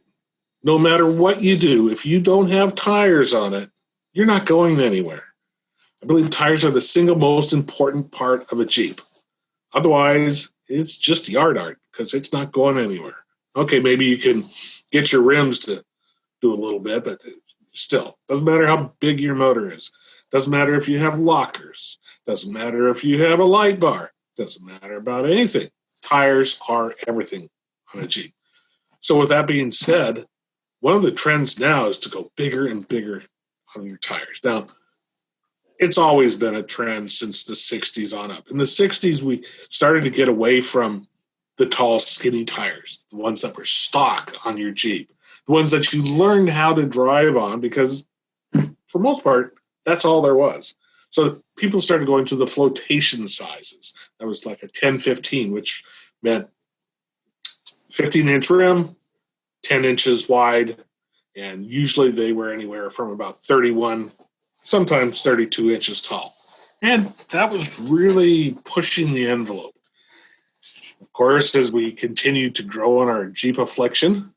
no matter what you do, if you don't have tires on it, you're not going anywhere. I believe tires are the single most important part of a Jeep. Otherwise, it's just yard art because it's not going anywhere. Okay, maybe you can get your rims to do a little bit, but still, doesn't matter how big your motor is. Doesn't matter if you have lockers. Doesn't matter if you have a light bar. Doesn't matter about anything. Tires are everything on a Jeep. So with that being said, one of the trends now is to go bigger and bigger on your tires. Now, it's always been a trend since the 60s on up. In the 60s, we started to get away from the tall, skinny tires, the ones that were stock on your Jeep, the ones that you learned how to drive on because, for most part, that's all there was. So people started going to the flotation sizes. That was like a 10-15, which meant 15-inch rim, 10 inches wide, and usually they were anywhere from about 31, sometimes 32 inches tall. And that was really pushing the envelope. Of course, as we continued to grow on our Jeep affliction,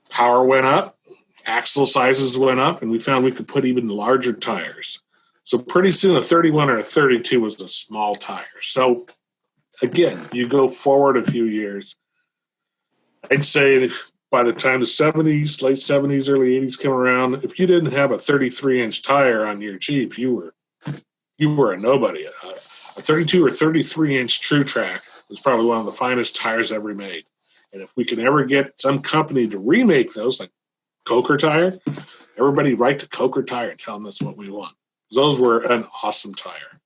power went up, axle sizes went up, and we found we could put even larger tires. So pretty soon a 31 or a 32 was a small tire. So again, you go forward a few years, I'd say by the time the 70s, late 70s, early 80s came around, if you didn't have a 33-inch tire on your Jeep, you were a nobody. A 32 or 33-inch True Track was probably one of the finest tires ever made. And if we can ever get some company to remake those, like Coker Tire, everybody write to Coker Tire and tell them that's what we want. Those were an awesome tire.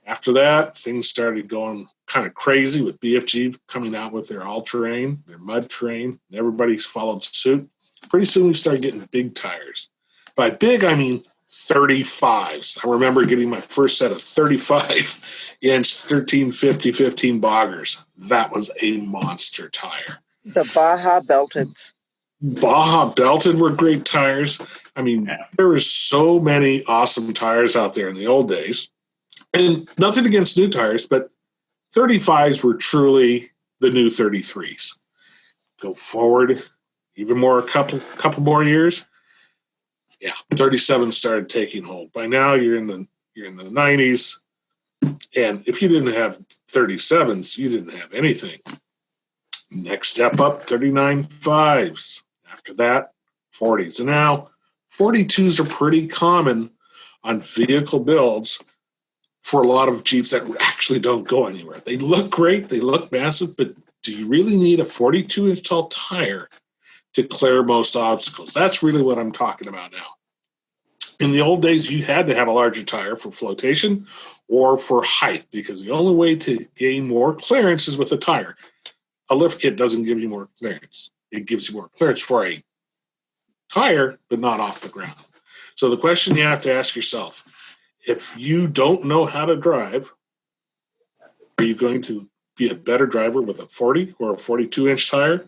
After that, things started going kind of crazy with BFG coming out with their all-terrain, their mud terrain, and everybody's followed suit. Pretty soon we started getting big tires. By big, I mean 35s. I remember getting my first set of 35-inch 1350-15 boggers. That was a monster tire. The Baja Belteds. Baja Belted were great tires. I mean, there were so many awesome tires out there in the old days. And nothing against new tires, but 35s were truly the new 33s. Go forward even more, a couple more years. Yeah, 37 started taking hold. By now you're in the 90s. And if you didn't have 37s, you didn't have anything. Next step up, 39 5s. After that, 40s. And now 42s are pretty common on vehicle builds for a lot of Jeeps that actually don't go anywhere. They look great, they look massive, but do you really need a 42-inch tall tire to clear most obstacles? That's really what I'm talking about now. In the old days, you had to have a larger tire for flotation or for height because the only way to gain more clearance is with a tire. A lift kit doesn't give you more clearance. It gives you more clearance for a tire, but not off the ground. So the question you have to ask yourself, if you don't know how to drive, are you going to be a better driver with a 40 or a 42-inch tire,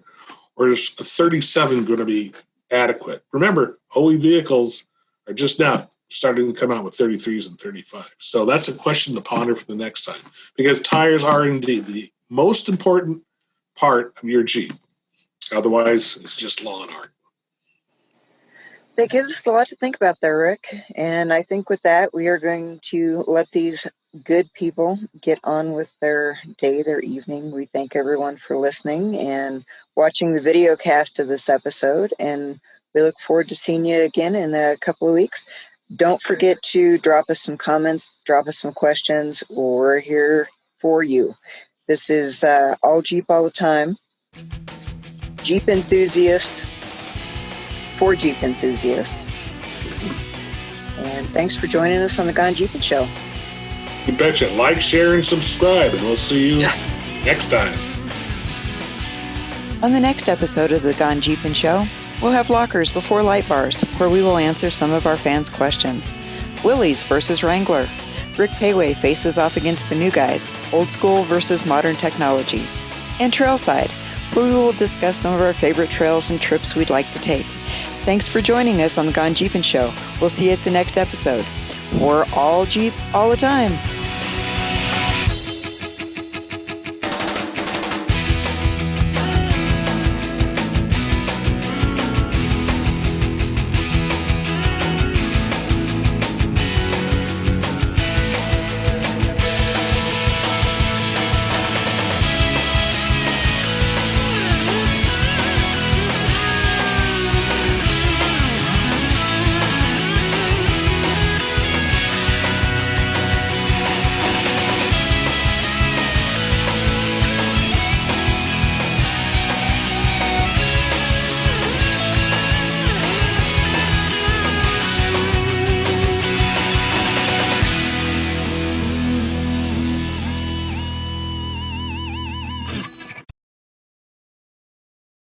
or is a 37 going to be adequate? Remember, OE vehicles are just now starting to come out with 33s and 35s. So that's a question to ponder for the next time, because tires are indeed the most important part of your Jeep. Otherwise, it's just law and art. That gives us a lot to think about there, Rick. And I think with that, we are going to let these good people get on with their day, their evening. We thank everyone for listening and watching the video cast of this episode. And we look forward to seeing you again in a couple of weeks. Don't forget to drop us some comments, drop us some questions. We're here for you. This is All Jeep All the Time. Jeep enthusiasts for Jeep enthusiasts. And thanks for joining us on the Gone Jeepin' Show. You betcha. Like, share, and subscribe, and we'll see you next time. On the next episode of the Gone Jeepin' Show, we'll have Lockers Before Lightbars, where we will answer some of our fans' questions. Willys versus Wrangler. Rick Payway faces off against the new guys, old school versus modern technology. And Trailside, where we will discuss some of our favorite trails and trips we'd like to take. Thanks for joining us on the Gone Jeepin' Show. We'll see you at the next episode. We're all Jeep all the time.